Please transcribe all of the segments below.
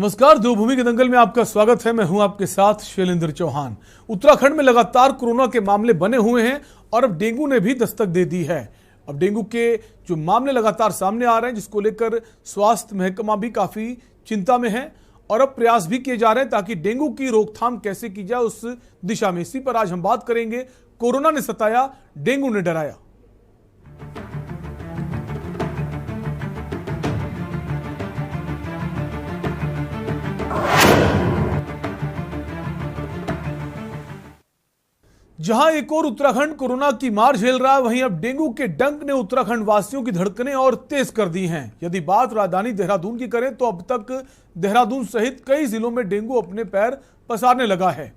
नमस्कार, देवभूमि के दंगल में आपका स्वागत है। मैं हूं आपके साथ शैलेंद्र चौहान। उत्तराखंड में लगातार कोरोना के मामले बने हुए हैं और अब डेंगू ने भी दस्तक दे दी है। अब डेंगू के जो मामले लगातार सामने आ रहे हैं, जिसको लेकर स्वास्थ्य महकमा भी काफी चिंता में है और अब प्रयास भी किए जा रहे हैं ताकि डेंगू की रोकथाम कैसे की जाए उस दिशा में। इसी पर आज हम बात करेंगे। कोरोना ने सताया, डेंगू ने डराया। जहां एक और उत्तराखंड कोरोना की मार झेल रहा है, वहीं अब डेंगू के डंक ने उत्तराखंड वासियों की धड़कनें और तेज कर दी हैं। यदि बात राजधानी देहरादून की करें तो अब तक देहरादून सहित कई जिलों में डेंगू अपने पैर पसारने लगा है।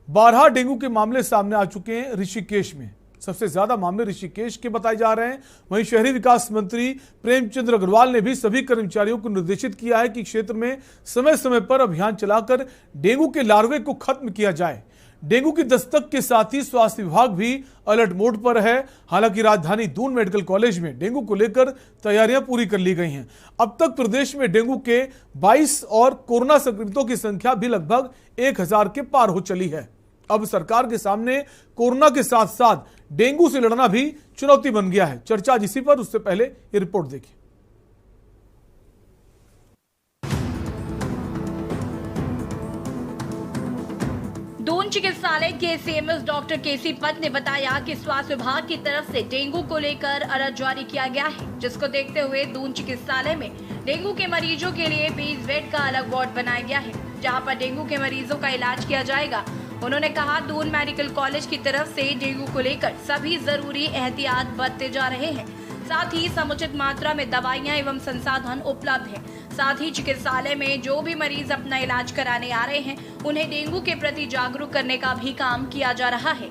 12 डेंगू के मामले सामने आ चुके हैं। ऋषिकेश में सबसे ज्यादा मामले ऋषिकेश के बताए जा रहे हैं। वहीं शहरी विकास मंत्री प्रेमचंद अग्रवाल ने भी सभी कर्मचारियों को निर्देशित किया है कि क्षेत्र में समय समय पर अभियान चलाकर डेंगू के लार्वे को खत्म किया जाए। डेंगू की दस्तक के साथ ही स्वास्थ्य विभाग भी अलर्ट मोड पर है। हालांकि राजधानी दून मेडिकल कॉलेज में डेंगू को लेकर तैयारियां पूरी कर ली गई हैं। अब तक प्रदेश में डेंगू के 22 और कोरोना संक्रमितों की संख्या भी लगभग 1000 के पार हो चली है। अब सरकार के सामने कोरोना के साथ साथ डेंगू से लड़ना भी चुनौती बन गया है। चर्चा इसी पर, उससे पहले ये रिपोर्ट देखिए। दून चिकित्सालय के सीएमएस डॉक्टर केसी पत ने बताया कि स्वास्थ्य विभाग की तरफ से डेंगू को लेकर अलर्ट जारी किया गया है, जिसको देखते हुए दून चिकित्सालय में डेंगू के मरीजों के लिए 20 बेड का अलग वार्ड बनाया गया है, जहां पर डेंगू के मरीजों का इलाज किया जाएगा। उन्होंने कहा, दून मेडिकल कॉलेज की तरफ से डेंगू को लेकर सभी जरूरी एहतियात बरते जा रहे हैं। साथ ही समुचित मात्रा में दवाइयां एवं संसाधन उपलब्ध है। साथ ही चिकित्सालय में जो भी मरीज अपना इलाज कराने आ रहे हैं, उन्हें डेंगू के प्रति जागरूक करने का भी काम किया जा रहा है।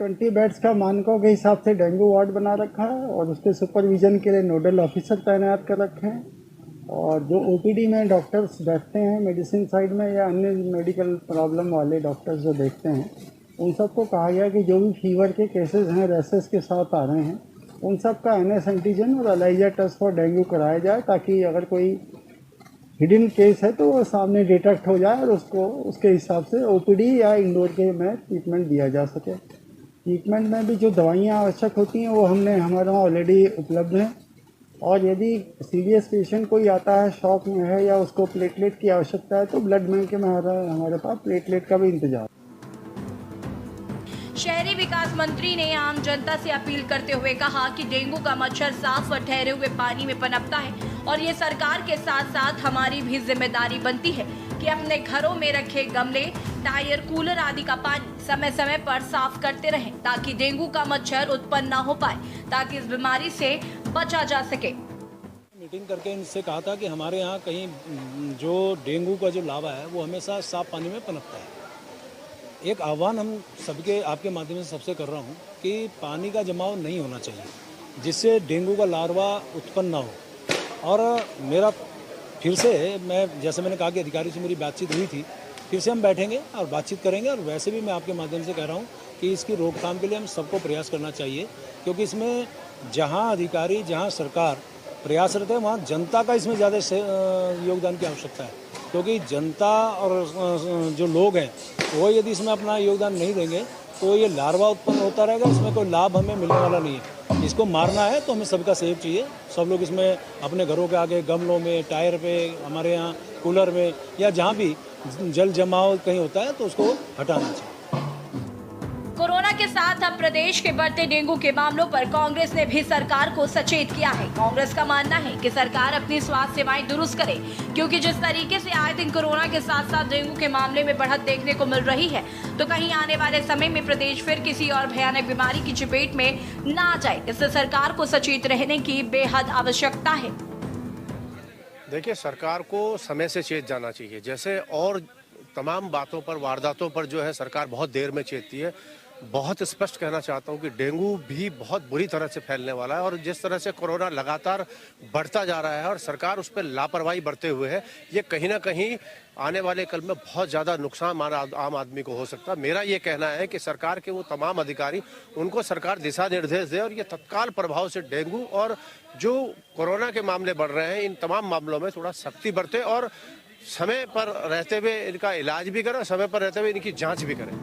20 बेड्स का मानकों के हिसाब से डेंगू वार्ड बना रखा है और उसके सुपरविजन के लिए नोडल ऑफिसर तैनात कर रखे हैं। और जो ओपीडी में डॉक्टर्स बैठते हैं मेडिसिन साइड में या अन्य मेडिकल प्रॉब्लम वाले डॉक्टर्स जो देखते हैं, उन सबको कहा गया कि जो भी फीवर के केसेस हैं, रैसेस के साथ आ रहे हैं, उन सब का NS एंटीजन और एलाइजा टेस्ट फॉर डेंगू कराया जाए, ताकि अगर कोई हिडन केस है तो वो सामने डिटेक्ट हो जाए और उसको उसके हिसाब से ओपीडी या इंडोर के में ट्रीटमेंट दिया जा सके। ट्रीटमेंट में भी जो दवाइयाँ आवश्यक होती हैं वो हमारे वहाँ ऑलरेडी उपलब्ध हैं। और यदि सीरियस पेशेंट कोई आता है, शॉक में है या उसको प्लेटलेट की आवश्यकता है, तो ब्लड बैंक में हमारे पास प्लेटलेट का भी इंतजाम। शहरी विकास मंत्री ने आम जनता से अपील करते हुए कहा कि डेंगू का मच्छर साफ और ठहरे हुए पानी में पनपता है और ये सरकार के साथ साथ हमारी भी जिम्मेदारी बनती है कि अपने घरों में रखे गमले, टायर, कूलर आदि का पानी समय समय पर साफ करते रहें, ताकि डेंगू का मच्छर उत्पन्न न हो पाए, ताकि इस बीमारी से बचा जा सके। मीटिंग करके इनसे कहा था कि हमारे यहाँ कहीं जो डेंगू का जो लावा है वो हमेशा साफ पानी में पनपता है। एक आह्वान हम सबके आपके माध्यम से सबसे कर रहा हूँ कि पानी का जमाव नहीं होना चाहिए, जिससे डेंगू का लार्वा उत्पन्न ना हो। और मेरा फिर से जैसे मैंने कहा कि अधिकारी से मेरी बातचीत हुई थी, फिर से हम बैठेंगे और बातचीत करेंगे। और वैसे भी मैं आपके माध्यम से कह रहा हूँ कि इसकी रोकथाम के लिए हम सबको प्रयास करना चाहिए, क्योंकि इसमें जहाँ अधिकारी, जहाँ सरकार प्रयासरत है, वहाँ जनता का इसमें ज़्यादा योगदान की आवश्यकता है। क्योंकि जनता और जो लोग हैं वो यदि इसमें अपना योगदान नहीं देंगे तो ये लार्वा उत्पन्न होता रहेगा, इसमें कोई लाभ हमें मिलने वाला नहीं है। इसको मारना है तो हमें सबका सहयोग चाहिए। सब लोग इसमें अपने घरों के आगे गमलों में, टायर पे, हमारे यहाँ कूलर में या जहाँ भी जल जमाव कहीं होता है तो उसको हटाना चाहिए। कोरोना के साथ अब प्रदेश के बढ़ते डेंगू के मामलों पर कांग्रेस ने भी सरकार को सचेत किया है। कांग्रेस का मानना है कि सरकार अपनी स्वास्थ्य सेवाएं दुरुस्त करे, क्योंकि जिस तरीके से आए दिन कोरोना के साथ साथ डेंगू के मामले में बढ़त देखने को मिल रही है, तो कहीं आने वाले समय में प्रदेश फिर किसी और भयानक बीमारी की चपेट में न आ जाए। इससे सरकार को सचेत रहने की बेहद आवश्यकता है। देखिए, सरकार को समय से चेत जाना चाहिए। जैसे और तमाम बातों पर, वारदातों पर जो है सरकार बहुत देर में चेतती है, बहुत स्पष्ट कहना चाहता हूं कि डेंगू भी बहुत बुरी तरह से फैलने वाला है और जिस तरह से कोरोना लगातार बढ़ता जा रहा है और सरकार उस पर लापरवाही बरते हुए है, ये कहीं ना कहीं आने वाले कल में बहुत ज़्यादा नुकसान आम आदमी को हो सकता है। मेरा ये कहना है कि सरकार के वो तमाम अधिकारी, उनको सरकार दिशा निर्देश दे और ये तत्काल प्रभाव से डेंगू और जो कोरोना के मामले बढ़ रहे हैं, इन तमाम मामलों में थोड़ा सख्ती बरते और समय पर रहते हुए इनका इलाज भी करें और समय पर रहते हुए इनकी जांच भी करें।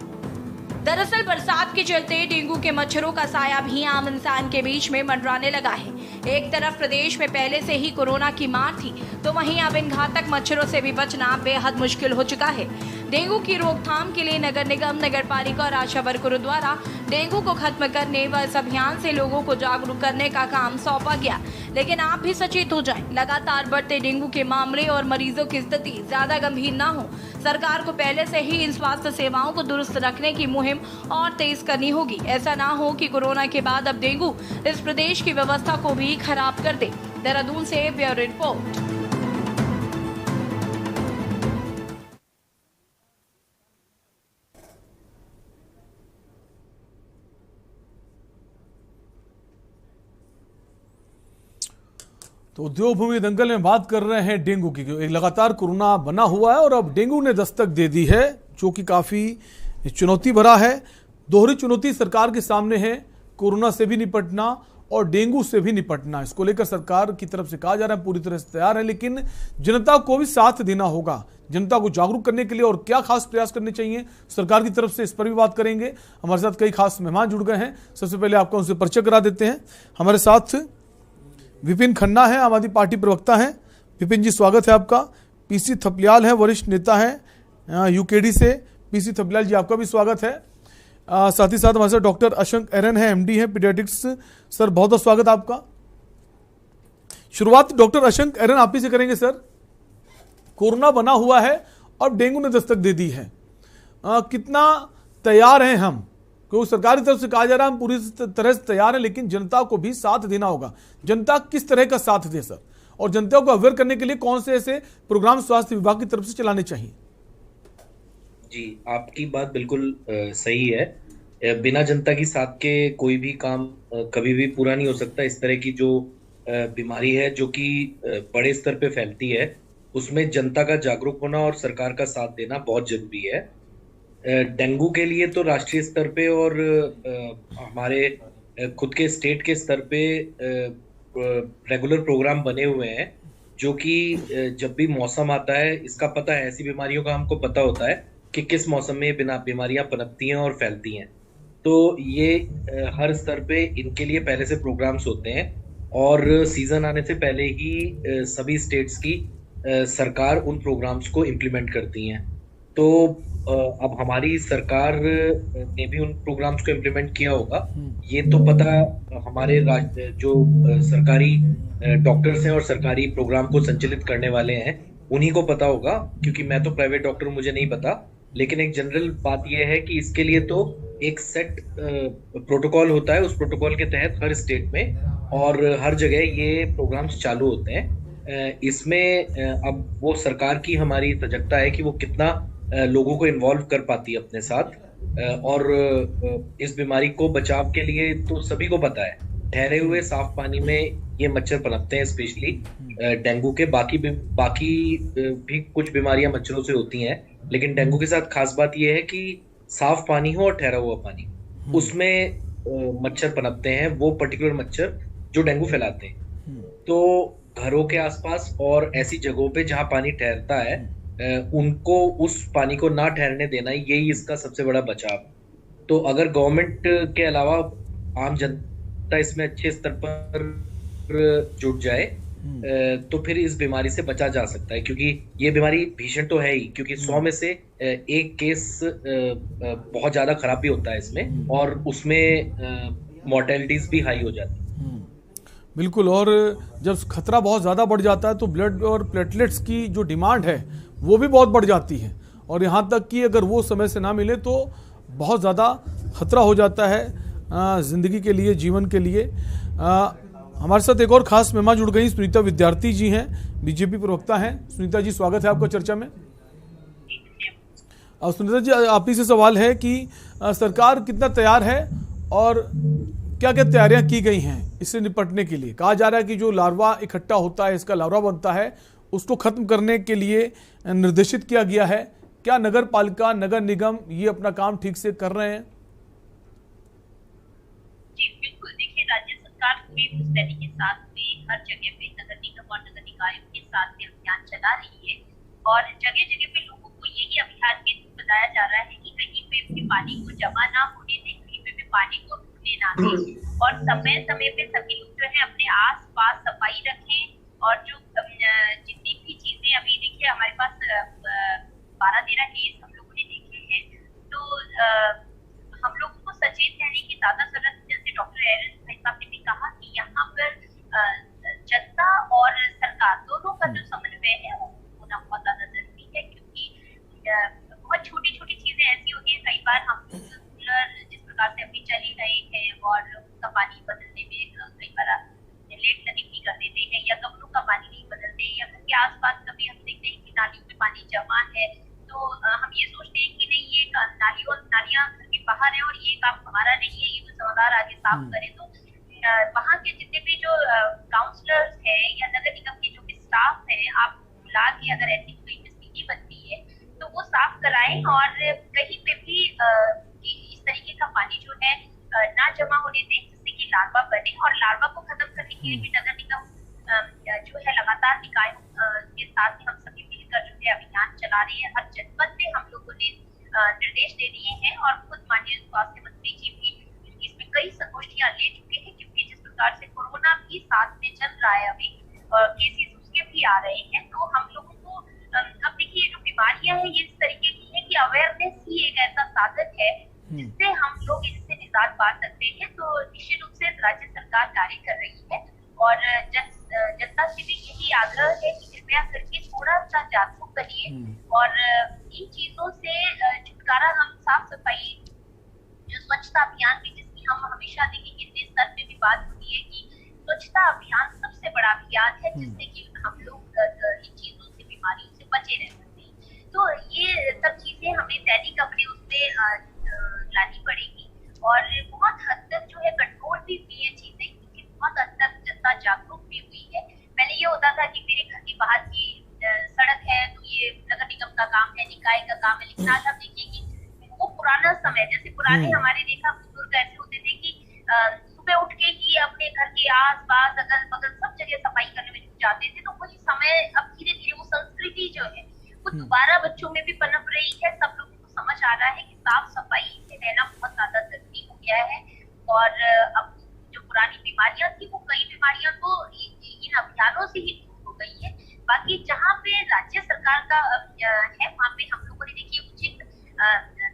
दरअसल बरसात के चलते डेंगू के मच्छरों का साया भी आम इंसान के बीच में मंडराने लगा है। एक तरफ प्रदेश में पहले से ही कोरोना की मार थी, तो वहीं अब इन घातक मच्छरों से भी बचना बेहद मुश्किल हो चुका है। डेंगू की रोकथाम के लिए नगर निगम, नगर पालिका और आशा वर्करों द्वारा डेंगू को खत्म करने व इस अभियान से लोगों को जागरूक करने का काम सौंपा गया। लेकिन आप भी सचेत हो जाएं, लगातार बढ़ते डेंगू के मामले और मरीजों की स्थिति ज्यादा गंभीर न हो। सरकार को पहले से ही इन स्वास्थ्य सेवाओं को दुरुस्त रखने की मुहिम और तेज करनी होगी। ऐसा ना हो कि कोरोना के बाद अब डेंगू इस प्रदेश की व्यवस्था को भी खराब कर दे। देहरादून से ब्यूरो रिपोर्ट। तो उद्योग भूमि दंगल में बात कर रहे हैं डेंगू की। एक लगातार कोरोना बना हुआ है और अब डेंगू ने दस्तक दे दी है, जो कि काफी चुनौती भरा है। दोहरी चुनौती सरकार के सामने है, कोरोना से भी निपटना और डेंगू से भी निपटना। इसको लेकर सरकार की तरफ से कहा जा रहा है पूरी तरह से तैयार है, लेकिन जनता को भी साथ देना होगा। जनता को जागरूक करने के लिए और क्या खास प्रयास करने चाहिए सरकार की तरफ से, इस पर भी बात करेंगे। हमारे साथ कई खास मेहमान जुड़ गए हैं। सबसे पहले आपका उनसे परिचय करा देते हैं। हमारे साथ विपिन खन्ना है, आम आदमी पार्टी प्रवक्ता हैं। विपिन जी, स्वागत है आपका। पीसी थपलियाल है, वरिष्ठ नेता हैं यूकेडी से। पीसी थपलियाल जी, आपका भी स्वागत है। साथ ही साथ हमारे साथ डॉक्टर अशंक एरन है, एमडी है पीडियाट्रिक्स। सर, बहुत बहुत स्वागत आपका। शुरुआत डॉक्टर अशंक एरन आप ही से करेंगे। सर, कोरोना बना हुआ है और डेंगू ने दस्तक दे दी है, कितना तैयार हैं हम? क्योंकि सरकार की तरफ से कहा जा रहा है हम पूरी तरह से तैयार हैं, लेकिन जनता को भी साथ देना होगा। जनता किस तरह का साथ दे सर, और जनता को अवेयर करने के लिए कौन से ऐसे प्रोग्राम स्वास्थ्य विभाग की तरफ से चलाने चाहिए? जी, आपकी बात बिल्कुल सही है। बिना जनता की साथ के कोई भी काम कभी भी पूरा नहीं हो सकता। इस तरह की जो बीमारी है जो कि बड़े स्तर पे फैलती है, उसमें जनता का जागरूक होना और सरकार का साथ देना बहुत जरूरी है। डेंगू के लिए तो राष्ट्रीय स्तर पे और हमारे खुद के स्टेट के स्तर पे रेगुलर प्रोग्राम बने हुए हैं, जो कि जब भी मौसम आता है, इसका पता है, ऐसी बीमारियों का हमको पता होता है कि किस मौसम में बीमारियां पनपती हैं और फैलती हैं। तो ये हर स्तर पे इनके लिए पहले से प्रोग्राम्स होते हैं और सीजन आने से पहले ही सभी स्टेट्स की सरकार उन प्रोग्राम्स को इम्प्लीमेंट करती हैं। तो अब हमारी सरकार ने भी उन प्रोग्राम्स को इम्प्लीमेंट किया होगा, ये तो पता हमारे जो सरकारी डॉक्टर्स हैं और सरकारी प्रोग्राम को संचालित करने वाले हैं उन्हीं को पता होगा, क्योंकि मैं तो प्राइवेट डॉक्टर हूं, मुझे नहीं पता। लेकिन एक जनरल बात यह है कि इसके लिए तो एक सेट प्रोटोकॉल होता है, उस प्रोटोकॉल के तहत हर स्टेट में और हर जगह ये प्रोग्राम्स चालू होते हैं। इसमें अब वो सरकार की हमारी सजगता है कि वो कितना लोगों को इन्वॉल्व कर पाती है अपने साथ। और इस बीमारी को बचाव के लिए तो सभी को पता है, ठहरे हुए साफ पानी में ये मच्छर पनपते हैं, स्पेशली डेंगू के। बाकी भी कुछ बीमारियां मच्छरों से होती हैं, लेकिन डेंगू के साथ खास बात यह है कि साफ पानी हो और ठहरा हुआ पानी, उसमें मच्छर पनपते हैं, वो पर्टिकुलर मच्छर जो डेंगू फैलाते हैं। तो घरों के आसपास और ऐसी जगहों पे जहां पानी ठहरता है, उनको उस पानी को ना ठहरने देना, यही इसका सबसे बड़ा बचाव। तो अगर गवर्नमेंट के अलावा आम जनता इसमें अच्छे स्तर पर जुट जाए तो फिर इस बीमारी से बचा जा सकता है, क्योंकि ये बीमारी भीषण तो है ही, क्योंकि 100 में से एक केस बहुत ज्यादा खराब भी होता है इसमें, और उसमें मॉर्टेलिटीज भी हाई हो जाती है। बिल्कुल, और जब खतरा बहुत ज़्यादा बढ़ जाता है तो ब्लड और प्लेटलेट्स की जो डिमांड है वो भी बहुत बढ़ जाती है, और यहाँ तक कि अगर वो समय से ना मिले तो बहुत ज़्यादा खतरा हो जाता है ज़िंदगी के लिए, जीवन के लिए। हमारे साथ एक और खास मेहमान जुड़ गई, सुनीता विद्यार्थी जी हैं, बीजेपी प्रवक्ता हैं। सुनीता जी, स्वागत है आपका चर्चा में। सुनीता जी, आप ही से सवाल है कि सरकार कितना तैयार है और क्या क्या तैयारियां की गई हैं इससे निपटने के लिए? कहा जा रहा है कि जो लार्वा इकट्ठा होता है, इसका लार्वा बनता है, उसको खत्म करने के लिए निर्देशित किया गया है। क्या नगर पालिका, नगर निगम ये अपना काम ठीक से कर रहे हैं? जी बिल्कुल, देखिए राज्य सरकार भी मुस्तैदी के साथ में हर जगह पे नगर निगम और नगर निकायों के साथ में अभियान चला रही है और जगह जगह पे लोगों को यही अभियान के बताया जा रहा है कि कहीं पे भी पानी को जमा ना होने दें, कहीं पे भी पानी को रुकने ना दें और समय समय पे सभी लोग जो है अपने आस पास सफाई रखें और जो जितनी भी चीजें अभी देखिए हमारे पास 12-13 केस हम लोगों ने देखे हैं, तो हम लोगों को सचेत रहने की ज्यादा जरूरत, जैसे डॉक्टर एरन भाई साहब ने भी कहा कि यहाँ पर जनता और सरकार दोनों का जो समन्वय है वो होना बहुत ज्यादा जरूरी है, क्योंकि बहुत छोटी छोटी चीजें ऐसी होती है, कई बार हम कूलर जिस प्रकार से अभी चली रहे हैं और उसका पानी बदलने में कई बार लेट लगी कर देते हैं या कपड़ों का पानी नहीं बदलते या घर के आसपास कभी हम देखते हैं कि नालियों में पानी जमा है, तो हम ये सोचते हैं कि नहीं ये नालियां घर के बाहर है और ये काम हमारा नहीं है, ये तो जिम्मेदार आगे साफ करें। तो वहाँ के जितने भी जो काउंसलर्स है या नगर निगम के जो भी स्टाफ है, आप बुला के अगर ऐसी कोई स्थिति बनती है तो वो साफ कराएं और कहीं पे भी इस तरीके का पानी जो है ना जमा होने दें जिससे कि लार्वा बने, और लार्वा को खत्म करने के लिए भी नगर निगम जो है लगातार निकायों के साथ हम सभी मिलकर जो है अभियान चला रहे हैं। हर जनपद में हम लोगों ने निर्देश दे दिए हैं और खुद माननीय स्वास्थ्य मंत्री जी भी इसमें कई संगोष्ठियां ले चुके हैं, क्योंकि जिस प्रकार से कोरोना भी साथ में चल रहा है अभी और केसेस उसके भी आ रहे हैं, तो हम लोगों को अब देखिए जो बीमारियां हैं ये इस तरीके की है कि अवेयरनेस ही एक ऐसा साधन है जिससे हम लोग इससे निजात पा सकते हैं। तो निश्चित रूप से राज्य सरकार कार्य कर रही है और जनता से भी यही आग्रह है कि कृपया करके थोड़ा सा जागरूक बनिए और इन चीजों से छुटकारा, हम साफ सफाई जो स्वच्छता अभियान भी जिसकी हम हमेशा देखेंगे इस स्तर पे भी बात होती है कि स्वच्छता अभियान सबसे बड़ा अभियान है जिससे कि हम लोग इन चीजों से, बीमारियों से बचे रह सकते हैं। तो ये सब चीजें हमें दैनिक अपने उसमें लानी पड़ेगी और बहुत हद तक जो है कंट्रोल भी हुई है चीजें, क्योंकि बहुत हद तक जनता जागरूक भी हुई है। पहले ये होता था कि मेरे घर के बाहर की सड़क है तो ये नगर निगम का काम है, निकाय का काम है, लेकिन आज आप देखिए कि वो पुराना समय, जैसे पुराने हमारे देखा बुजुर्ग ऐसे होते थे कि सुबह उठ के ही अपने घर के आस पास अगल बगल सब जगह सफाई करने में जाते थे, तो वही समय अब धीरे धीरे वो संस्कृति जो है वो दोबारा बच्चों में भी पनप रही है। सब लोगों को समझ आ रहा है कि साफ सफाई से रहना बहुत ज्यादा जरूरी हो गया है और अब जो पुरानी बीमारियां थी वो कई बीमारियां तो इन अभियानों से ही दूर हो गई है। बाकी जहाँ पे राज्य सरकार का है वहाँ पे हम लोगों ने देखिए उचित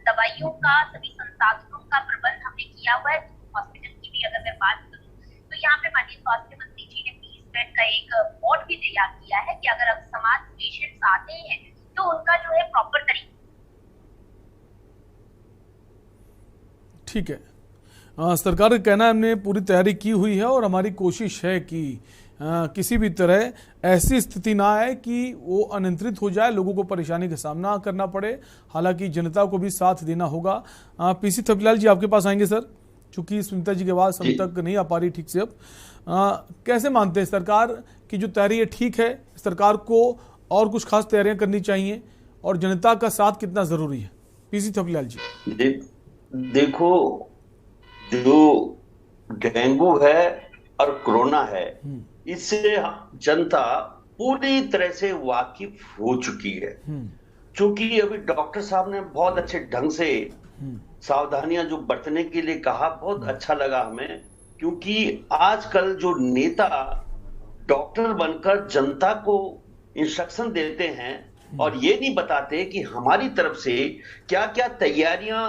दवाइयों का, सभी संसाधनों का प्रबंध हमने किया हुआ है। हॉस्पिटल की भी अगर मैं बात करूँ तो यहाँ पे माननीय स्वास्थ्य मंत्री जी ने 20 बेड का एक बोर्ड भी तैयार किया है कि अगर अब समाज पेशेंट्स आते हैं तो उनका जो है प्रॉपर तरीके। ठीक है, सरकार का कहना है हमने पूरी तैयारी की हुई है और हमारी कोशिश है कि किसी भी तरह ऐसी स्थिति ना आए कि वो अनियंत्रित हो जाए, लोगों को परेशानी का सामना करना पड़े। हालांकि जनता को भी साथ देना होगा। पीसी थपलियाल जी आपके पास आएंगे सर, चूंकि सुनीता जी की आवाज़ हम तक नहीं आ पा रही ठीक से। अब कैसे मानते हैं सरकार की जो तैयारी है ठीक है? सरकार को और कुछ खास तैयारियां करनी चाहिए और जनता का साथ कितना जरूरी है? पीसी थपलियाल जी। देखो, जो डेंगू है और कोरोना है इससे जनता पूरी तरह से वाकिफ हो चुकी है, क्योंकि अभी डॉक्टर साहब ने बहुत अच्छे ढंग से सावधानियां जो बरतने के लिए कहा, बहुत अच्छा लगा हमें। क्योंकि आजकल जो नेता डॉक्टर बनकर जनता को इंस्ट्रक्शन देते हैं और ये नहीं बताते कि हमारी तरफ से क्या क्या तैयारियां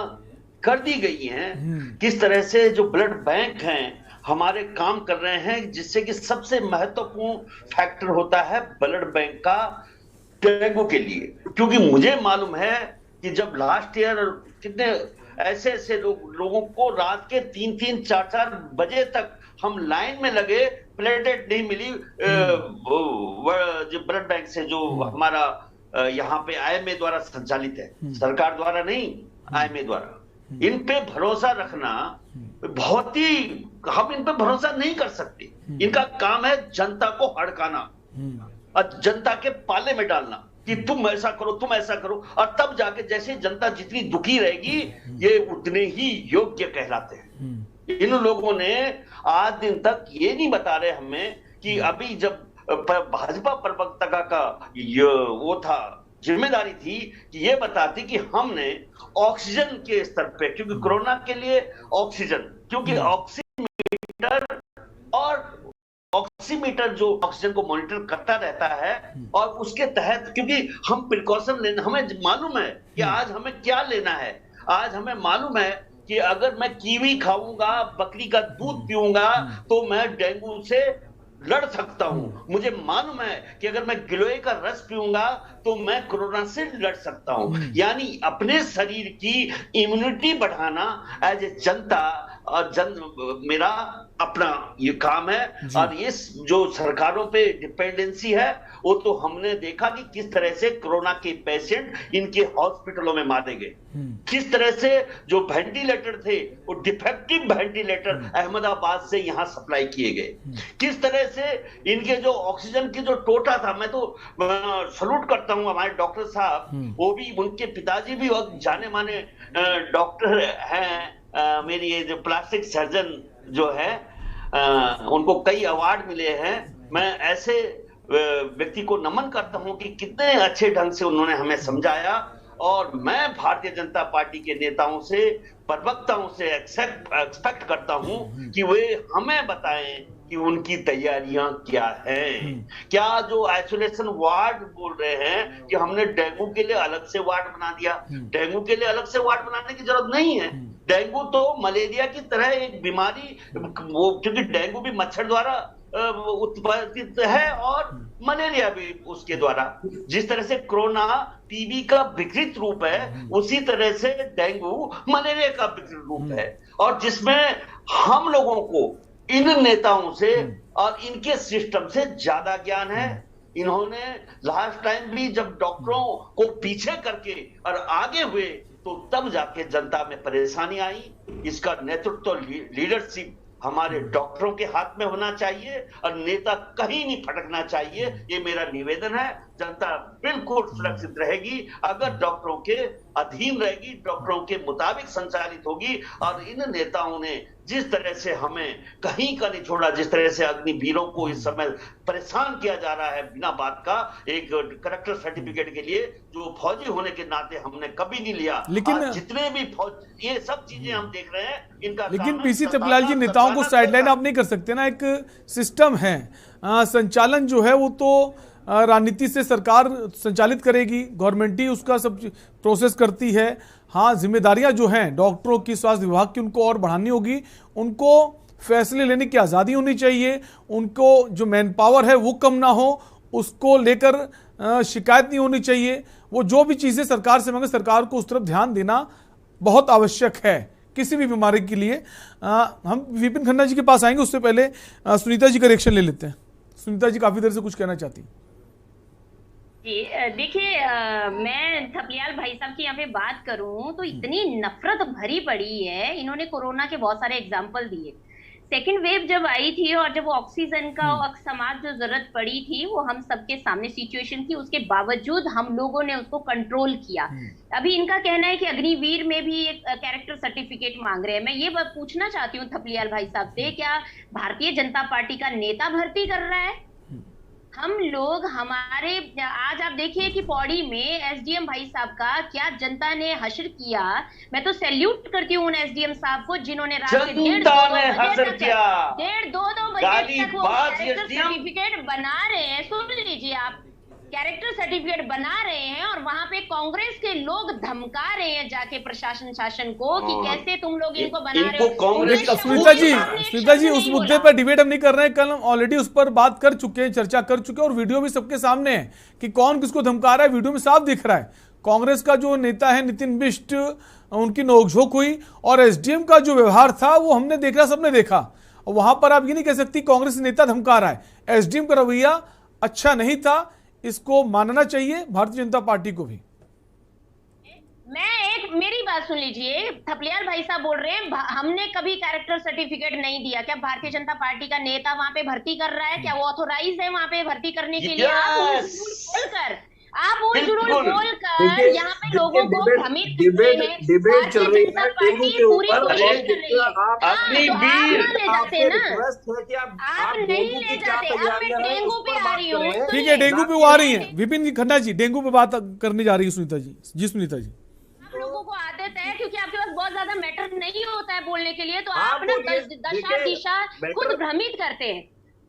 कर दी गई हैं, किस तरह से जो ब्लड बैंक हैं हमारे काम कर रहे हैं, जिससे कि सबसे महत्वपूर्ण फैक्टर होता है ब्लड बैंक का डेंगू के लिए। क्योंकि मुझे मालूम है कि जब लास्ट ईयर कितने ऐसे लोगों को रात के 3-3, 4-4 बजे तक हम लाइन में लगे, प्लेटेट नहीं मिली जो ब्लड बैंक से जो हमारा यहाँ पे IMA द्वारा संचालित है, सरकार द्वारा नहीं, IMA द्वारा। इन पे भरोसा रखना बहुत ही, हम इन पे भरोसा नहीं कर सकते। इनका काम है जनता को हड़काना और जनता के पाले में डालना कि तुम ऐसा करो, तुम ऐसा करो, और तब जाके जैसे जनता जितनी दुखी रहेगी ये उतने ही योग्य कहलाते हैं। इन लोगों ने आज दिन तक ये नहीं बता रहे हमें कि अभी जब भाजपा प्रवक्ता का वो था, जिम्मेदारी थी कि ये बताती कि हमने ऑक्सीजन के स्तर पे, क्योंकि कोरोना के लिए ऑक्सीजन, क्योंकि ऑक्सीमीटर और ऑक्सीमीटर जो ऑक्सीजन को मॉनिटर करता रहता है, और उसके तहत क्योंकि हम प्रिकॉशन लेना, हमें मालूम है कि आज हमें क्या लेना है। आज हमें मालूम है कि अगर मैं कीवी खाऊंगा, बकरी का दूध पीऊंगा तो मैं डेंगू से लड़ सकता हूं। मुझे मालूम है कि अगर मैं गिलोय का रस पीऊंगा तो मैं कोरोना से लड़ सकता हूं। यानी अपने शरीर की इम्यूनिटी बढ़ाना एज ए जनता और मेरा अपना ये काम है। और ये जो सरकारों पे डिपेंडेंसी है वो तो हमने देखा कि किस तरह से कोरोना के पेशेंट इनके हॉस्पिटलों में मारे गए, किस तरह से जो वेंटिलेटर थे वो डिफेक्टिव वेंटिलेटर अहमदाबाद से यहां सप्लाई किए गए, किस तरह से इनके जो ऑक्सीजन की जो टोटा था, मैं तो सलूट करता हूं हमारे डॉक्टर साहब, वो भी, उनके पिताजी भी जाने माने डॉक्टर हैं, मेरी ये जो प्लास्टिक सर्जन जो है उनको कई अवार्ड मिले हैं। मैं ऐसे व्यक्ति को नमन करता हूं कि कितने अच्छे ढंग से उन्होंने हमें समझाया, और मैं भारतीय जनता पार्टी के नेताओं से, प्रवक्ताओं से एक्सपेक्ट करता हूं कि वे हमें बताएं कि उनकी तैयारियां क्या हैं। क्या जो आइसोलेशन वार्ड बोल रहे हैं कि हमने डेंगू के लिए अलग से वार्ड बना दिया, डेंगू के लिए अलग से वार्ड बनाने की जरूरत नहीं है। डेंगू तो मलेरिया की तरह एक बीमारी, वो क्योंकि डेंगू भी मच्छर द्वारा उत्पादित है और मलेरिया भी उसके द्वारा, जिस तरह से कोरोना टीबी का विकृत रूप है उसी तरह से डेंगू मलेरिया का विकृत रूप है, और जिसमें हम लोगों को इन नेताओं से और इनके सिस्टम से ज्यादा ज्ञान है। इन्होंने लास्ट टाइम भी जब डॉक्टरों को पीछे करके और आगे हुए तो तब जाके जनता में परेशानी आई। इसका नेतृत्व, लीडरशिप हमारे डॉक्टरों के हाथ में होना चाहिए और नेता कहीं नहीं फटकना चाहिए। ये मेरा निवेदन है। जनता बिल्कुल सुरक्षित रहेगी अगर डॉक्टरों के अधीन रहेगी, डॉक्टरों के मुताबिक संचालित होगी। और इन नेताओं ने जिस तरह से हमें कहीं का नहीं छोड़ा, जिस तरह से अग्निवीरों को इस समय परेशान किया जा रहा है बिना बात का, एक करेक्टर सर्टिफिकेट के लिए जो फौजी होने के नाते हमने कभी नहीं लिया। लेकिन जितने भी ये सब चीजें हम देख रहे हैं इनका, लेकिन पीसी तपलाल जी, नेताओं को साइडलाइन आप नहीं कर सकते ना। एक सिस्टम है, संचालन जो है वो तो राजनीति से सरकार संचालित करेगी, गवर्नमेंट ही उसका सब प्रोसेस करती है। हाँ, जिम्मेदारियां जो हैं डॉक्टरों की, स्वास्थ्य विभाग की, उनको और बढ़ानी होगी। उनको फैसले लेने की आज़ादी होनी चाहिए। उनको जो मैन पावर है वो कम ना हो, उसको लेकर शिकायत नहीं होनी चाहिए। वो जो भी चीज़ें सरकार से मांगे, सरकार को उस तरफ ध्यान देना बहुत आवश्यक है किसी भी बीमारी के लिए। हम विपिन खन्ना जी के पास आएंगे, उससे पहले सुनीता जी का रिएक्शन ले लेते हैं। सुनीता जी काफ़ी देर से कुछ कहना चाहती हैं। जी देखिए, मैं थपलियाल भाई साहब की यहाँ पे बात करूं तो इतनी नफरत भरी पड़ी है। इन्होंने कोरोना के बहुत सारे एग्जाम्पल दिए। सेकेंड वेव जब आई थी और जब ऑक्सीजन का समाज जो जरूरत पड़ी थी वो हम सबके सामने सिचुएशन थी, उसके बावजूद हम लोगों ने उसको कंट्रोल किया। अभी इनका कहना है कि अग्निवीर में भी एक कैरेक्टर सर्टिफिकेट मांग रहे हैं। मैं ये बात पूछना चाहती हूँ थपलियाल भाई साहब से, क्या भारतीय जनता पार्टी का नेता भर्ती कर रहा है? हम लोग हमारे, आज आप देखिए कि पौड़ी में एसडीएम भाई साहब का क्या जनता ने हश्र किया। मैं तो सैल्यूट करती हूँ उन एसडीएम साहब को जिन्होंने रात के 1:30-2 बजे तक वो कैरेक्टर सर्टिफिकेट बना रहे हैं। सुन लीजिए आप, कैरेक्टर सर्टिफिकेट बना रहे हैं और वहां पे कांग्रेस के लोग धमका रहे हैं जाके प्रशासन शासन को कि कैसे तुम लोग इनको बना रहे हो। सुनीता जी, उस मुद्दे पर डिबेट हम नहीं कर रहे हैं। कल हम ऑलरेडी उस पर बात कर चुके हैं, चर्चा कर चुके हैं, और वीडियो भी सबके सामने है कि कौन किसको धमका रहा है। वीडियो में साफ दिख रहा है। कांग्रेस का जो नेता है नितिन बिष्ट, उनकी नोकझोंक हुई, और एसडीएम का जो व्यवहार था वो हमने देखा, सबने देखा। वहां पर आप ये नहीं कह सकती कांग्रेस नेता धमका रहा है। एसडीएम का रवैया अच्छा नहीं था। इसको मानना चाहिए भारतीय जनता पार्टी को भी? मेरी बात सुन लीजिए, थपलियाल भाई साहब बोल रहे हैं हमने कभी कैरेक्टर सर्टिफिकेट नहीं दिया। क्या भारतीय जनता पार्टी का नेता वहां पे भर्ती कर रहा है? क्या वो ऑथोराइज है वहां पे भर्ती करने के लिए? आप वो जुड़ूल बोलकर यहाँ पे लोगों को भ्रमित कर रहे हैं। डिबेट चल रही है डेंगू के ऊपर। आप नहीं ले जाते। अब मैं डेंगू पे आ रही हूँ। ठीक है, डेंगू पे वो आ रही है। विपिन खन्ना जी डेंगू पे बात करने जा रही है सुनीता जी। जी सुनीता जी, लोगों को आदत है क्योंकि आपके पास बहुत ज्यादा मैटर नहीं होता है बोलने के लिए, तो आप ना दशा दिशा खुद भ्रमित करते हैं।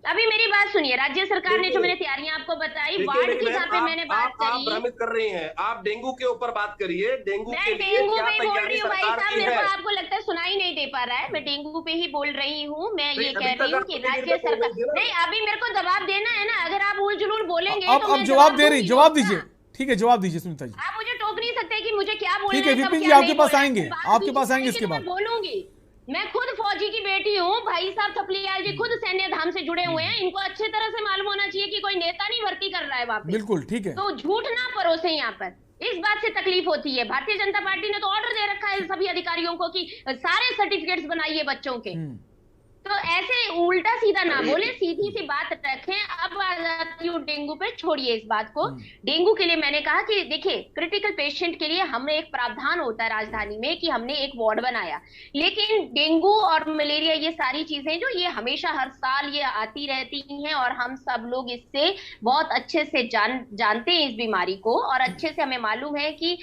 अभी मेरी बात सुनिए, राज्य सरकार ने जो मैंने तैयारियां आपको बताई, वार्ड की जहाँ पे मैंने बात करी। आप भ्रमित कर रही हैं। आप डेंगू के ऊपर बात करिए। डेंगू मैं के लिए डेंगू क्या पे बोल रही हूँ भाई सरकार साहब, की मेरे को है? आपको लगता है सुनाई नहीं दे पा रहा है। मैं डेंगू पे ही बोल रही हूँ। मैं ये अभी कह तक रही हूँ आप कि तो राज्य बोल सरकार रही थी ना। नहीं, अभी मेरे को जवाब देना है ना। अगर आप उल जुलूल बोलेंगे अब तो मैं जवाब दे रही, दूंगी। जवाब दीजिए। ठीक है, जवाब दीजिए सुनीता जी। आप मुझे टोक नहीं सकते कि मुझे क्या बोलना है। ठीक है विपिन जी, आपके पास आएंगे, आपके पास आएंगे इसके बाद। बोलूंगी। मैं खुद फौजी की बेटी हूँ। भाई साहब थपलियाल जी खुद सैन्य धाम से जुड़े हुए हैं। इनको अच्छे तरह से मालूम होना चाहिए कि कोई नेता नहीं भर्ती कर रहा है वहाँ पे। बिल्कुल ठीक है। तो झूठ ना परोसे यहाँ पर। इस बात से तकलीफ होती है। भारतीय जनता पार्टी ने तो ऑर्डर दे रखा है सभी अधिकारियों को कि सारे सर्टिफिकेट्स बनाइए बच्चों के। तो ऐसे उल्टा सीधा ना बोले, सीधी सी बात रखें। अब आ जाती हूँ डेंगू पे, छोड़िए इस बात को। डेंगू के लिए मैंने कहा कि देखिए, क्रिटिकल पेशेंट के लिए हमने एक प्रावधान होता है राजधानी में कि हमने एक वार्ड बनाया। लेकिन डेंगू और मलेरिया ये सारी चीजें जो ये हमेशा हर साल ये आती रहती हैं और हम सब लोग इससे बहुत अच्छे से जानते हैं इस बीमारी को, और अच्छे से हमें मालूम है कि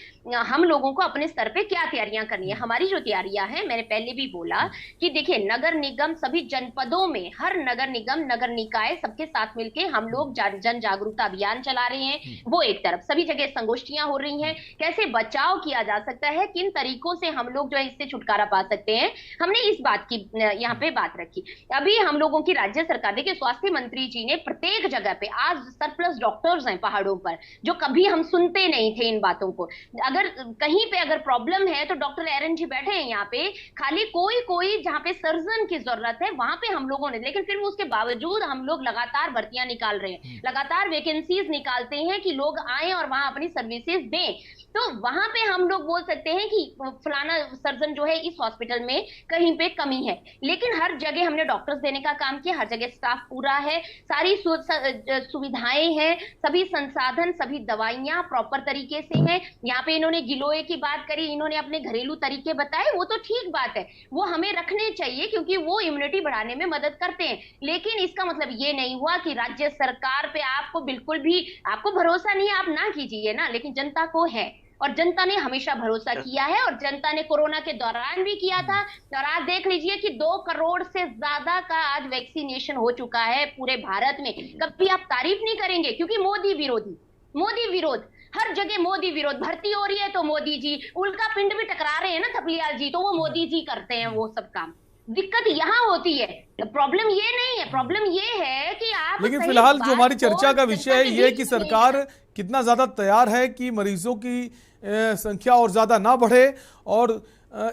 हम लोगों को अपने स्तर पे क्या तैयारियां करनी है। हमारी जो तैयारियां हैं, मैंने पहले भी बोला कि देखिए, नगर निगम सभी जनपदों में, हर नगर निगम नगर निकाय सबके साथ मिलके हम लोग जन जागरूकता अभियान चला रहे हैं। वो एक तरफ, सभी जगह संगोष्ठियां हो रही हैं, कैसे बचाव किया जा सकता है, किन तरीकों से हम लोग जो है इससे छुटकारा पा सकते हैं। हमने इस बात की यहाँ पे बात रखी। अभी हम लोगों की राज्य सरकार, देखिए स्वास्थ्य मंत्री जी ने प्रत्येक जगह पे, आज सरप्लस डॉक्टर्स हैं पहाड़ों पर, जो कभी हम सुनते नहीं थे इन बातों को। अगर कहीं पे अगर प्रॉब्लम है तो डॉक्टर एरन जी बैठे हैं यहाँ पे। खाली कोई जहाँ पे सर्जन की जरूरत है वहां पे हम लोगों ने, लेकिन फिर उसके बावजूद हम लोग लगातार भर्तियां निकाल रहे हैं, लगातार वैकेंसीज निकालते हैं कि लोग आए और वहां अपनी सर्विसेज दें। तो वहां पे हम लोग बोल सकते हैं कि फलाना सर्जन जो है इस हॉस्पिटल में कहीं पे कमी है, लेकिन हर जगह हमने डॉक्टर्स देने का काम किया। हर जगह स्टाफ पूरा है, सारी सुविधाएं हैं, सभी संसाधन, सभी दवाइयां प्रॉपर तरीके से हैं। यहाँ पे इन्होंने गिलोय की बात करी, इन्होंने अपने घरेलू तरीके बताए, वो तो ठीक बात है, वो हमें रखने चाहिए क्योंकि वो इम्यूनिटी बढ़ाने में मदद करते हैं। लेकिन इसका मतलब ये नहीं हुआ कि राज्य सरकार पे आपको बिल्कुल भी, आपको भरोसा नहीं है, आप ना कीजिए ना, लेकिन जनता को है और जनता ने हमेशा भरोसा किया है, और जनता ने कोरोना के दौरान भी किया था। और आज देख लीजिए कि 2 करोड़ से ज्यादा का आज वैक्सीनेशन हो चुका है पूरे भारत में। कभी आप तारीफ नहीं करेंगे क्योंकि मोदी विरोध, हर जगह मोदी विरोध। भर्ती हो रही है तो मोदी जी, उल्का पिंड भी टकरा रहे हैं ना थपलियाल जी, तो वो मोदी जी करते हैं वो सब काम। दिक्कत यहाँ होती है, प्रॉब्लम ये नहीं है, प्रॉब्लम ये है कि आप, लेकिन फिलहाल जो हमारी चर्चा का विषय है ये कि सरकार कितना ज्यादा तैयार है कि मरीजों की संख्या और ज्यादा ना बढ़े, और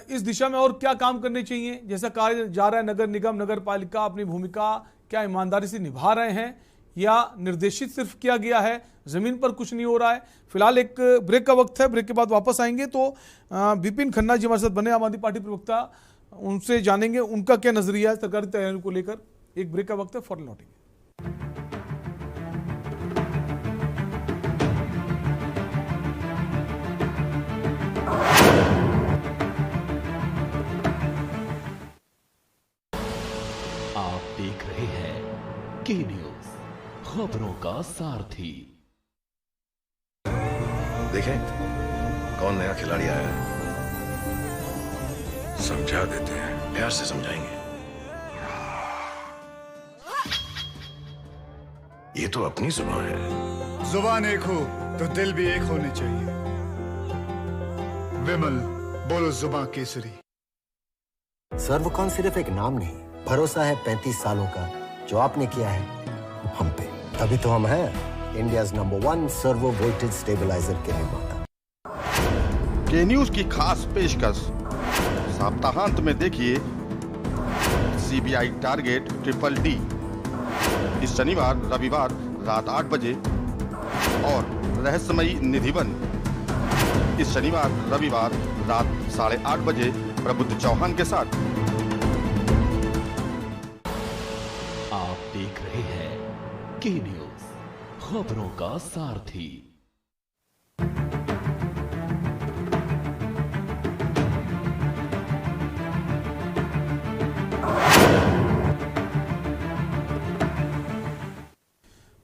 इस दिशा में और क्या काम करने चाहिए। जैसा कहा जा रहा है, नगर निगम नगर पालिका अपनी भूमिका क्या ईमानदारी से निभा रहे हैं या निर्देशित सिर्फ किया गया है, जमीन पर कुछ नहीं हो रहा है। फिलहाल एक ब्रेक का वक्त है, ब्रेक के बाद वापस आएंगे तो विपिन खन्ना जी हमारे साथ बने, आम आदमी पार्टी प्रवक्ता, उनसे जानेंगे उनका क्या नजरिया है सरकारी तैयारियों को लेकर। एक ब्रेक का वक्त है, फौरन लौटेंगे। आप देख रहे हैं के न्यूज, खबरों का सारथी। देखें कौन नया खिलाड़ी आया है, समझा देते हैं, प्यार से समझाएंगे। ये तो अपनी जुबान है। जुबान एक हो तो दिल भी एक होने चाहिए। विमल, बोलो जुबान केसरी। सर्वकॉन सिर्फ एक नाम नहीं, भरोसा है 35 सालों का जो आपने किया है हम पे, तभी तो हम हैं India's number 1 servo voltage stabiliser के निर्माता। के न्यूज की खास पेशकश, सप्ताहांत में देखिए सीबीआई टारगेट ट्रिपल डी, इस शनिवार रविवार रात 8 बजे और रहस्यमयी निधिवन। इस शनिवार रविवार रात 8:30 बजे प्रबुद्ध चौहान के साथ। आप देख रहे हैं के न्यूज, खबरों का सारथी।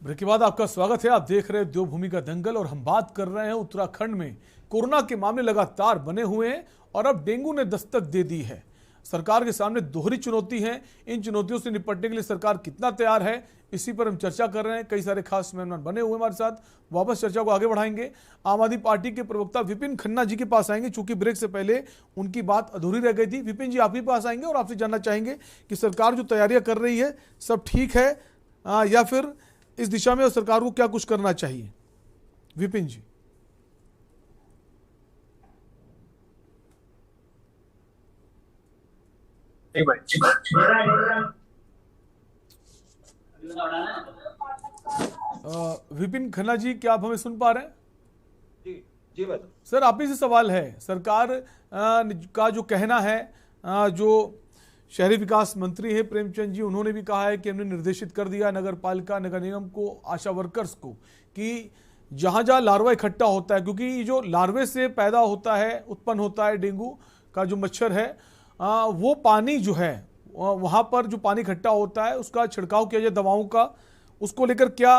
ब्रेक के बाद आपका स्वागत है। आप देख रहे हैं देवभूमि का दंगल और हम बात कर रहे हैं उत्तराखंड में कोरोना के मामले लगातार बने हुए हैं और अब डेंगू ने दस्तक दे दी है। सरकार के सामने दोहरी चुनौती है। इन चुनौतियों से निपटने के लिए सरकार कितना तैयार है, इसी पर हम चर्चा कर रहे हैं। कई सारे खास मेहमान बने हुए हमारे साथ। वापस चर्चा को आगे बढ़ाएंगे। आम आदमी पार्टी के प्रवक्ता विपिन खन्ना जी के पास आएंगे, चूंकि ब्रेक से पहले उनकी बात अधूरी रह गई थी। विपिन जी, आप ही पास आएंगे और आपसे जानना चाहेंगे कि सरकार जो तैयारियां कर रही है सब ठीक है या फिर इस दिशा में सरकार को क्या कुछ करना चाहिए। विपिन जी। विपिन खन्ना जी, क्या आप हमें सुन पा रहे हैं? जी भाई सर, आप ही से सवाल है। सरकार का जो कहना है, जो शहरी विकास मंत्री है प्रेमचंद जी, उन्होंने भी कहा है कि हमने निर्देशित कर दिया नगर पालिका नगर निगम को, आशा वर्कर्स को, कि जहां जहां लार्वा इकट्ठा होता है, क्योंकि जो लार्वे से पैदा होता है, उत्पन्न होता है डेंगू का जो मच्छर है, वो पानी जो है वहां पर जो पानी इकट्ठा होता है उसका छिड़काव किया जाए दवाओं का। उसको लेकर क्या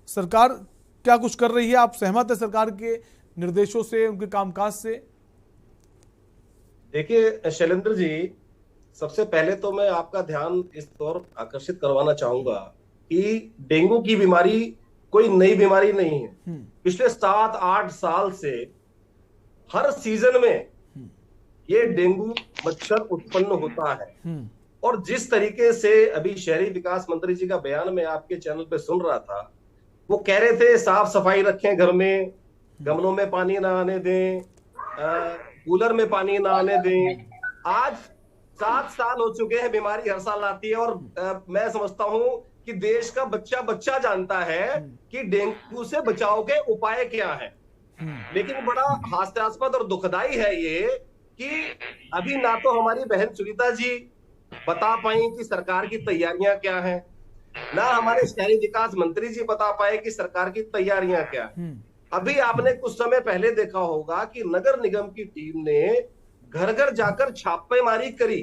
सरकार क्या कुछ कर रही है? आप सहमत है सरकार के निर्देशों से, उनके कामकाज से? देखिए शैलेंद्र जी, सबसे पहले तो मैं आपका ध्यान इस तौर आकर्षित करवाना चाहूंगा कि डेंगू की बीमारी कोई नई बीमारी नहीं है। पिछले 7-8 साल से हर सीजन में ये डेंगू मच्छर उत्पन्न होता है। और जिस तरीके से अभी शहरी विकास मंत्री जी का बयान में आपके चैनल पे सुन रहा था, वो कह रहे थे साफ सफाई रखें, घर में गमलों में पानी ना आने दें, कूलर में पानी ना आने दें। आज 7 साल हो चुके हैं, बीमारी हर साल आती है और मैं समझता हूं कि देश का बच्चा बच्चा जानता है कि डेंगू से बचाव के उपाय क्या है। लेकिन बड़ा हास्यास्पद और दुखदाई है ये कि अभी ना तो हमारी बहन सुनीता जी बता पाई कि सरकार की तैयारियां क्या हैं, ना हमारे शहरी विकास मंत्री जी बता पाए कि सरकार की तैयारियां क्या है। अभी आपने कुछ समय पहले देखा होगा कि नगर निगम की टीम ने घर घर जाकर छापेमारी करी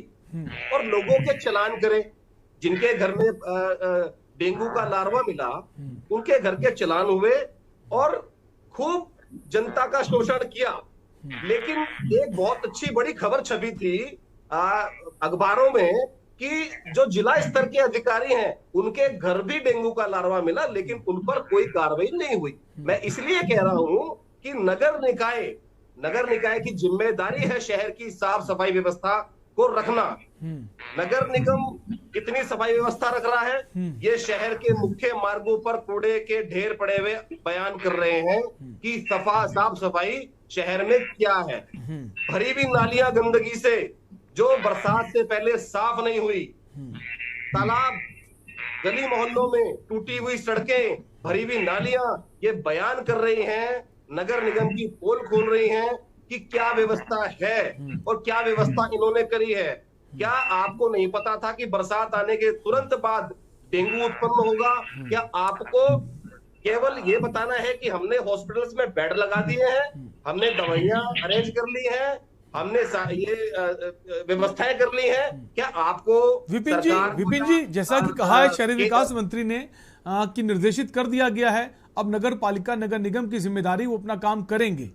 और लोगों के चालान करे। जिनके घर में डेंगू का लार्वा मिला, उनके घर के चालान हुए और खूब जनता का शोषण किया। लेकिन एक बहुत अच्छी बड़ी खबर छपी थी अखबारों में कि जो जिला स्तर के अधिकारी हैं, उनके घर भी डेंगू का लार्वा मिला, लेकिन उन पर कोई कार्रवाई नहीं हुई। मैं इसलिए कह रहा हूं कि नगर निकाय की जिम्मेदारी है शहर की साफ सफाई व्यवस्था को रखना। नगर निगम कितनी सफाई व्यवस्था रख रहा है, ये शहर के मुख्य मार्गों पर कूड़े के ढेर पड़े हुए बयान कर रहे हैं कि साफ सफाई शहर में क्या है। भरी हुई नालियां गंदगी से जो बरसात से पहले साफ नहीं हुई, तालाब, गली मोहल्लों में टूटी हुई सड़कें, भरी हुई नालियां, ये बयान कर रही हैं। नगर निगम की पोल खोल रही हैं कि क्या व्यवस्था है और क्या व्यवस्था इन्होंने करी है। क्या आपको नहीं पता था कि बरसात आने के तुरंत बाद डेंगू उत्पन्न होगा? क्या आपको केवल ये बताना है कि हमने हॉस्पिटल्स में बेड लगा दिए हैं, हमने दवाइयां अरेंज कर ली हैं, हमने ये व्यवस्थाएं कर ली हैं? क्या आपको विपिन जी, जैसा कि कहा है शहरी विकास मंत्री ने कि निर्देशित कर दिया गया है, अब नगर पालिका नगर निगम की जिम्मेदारी, वो अपना काम करेंगे।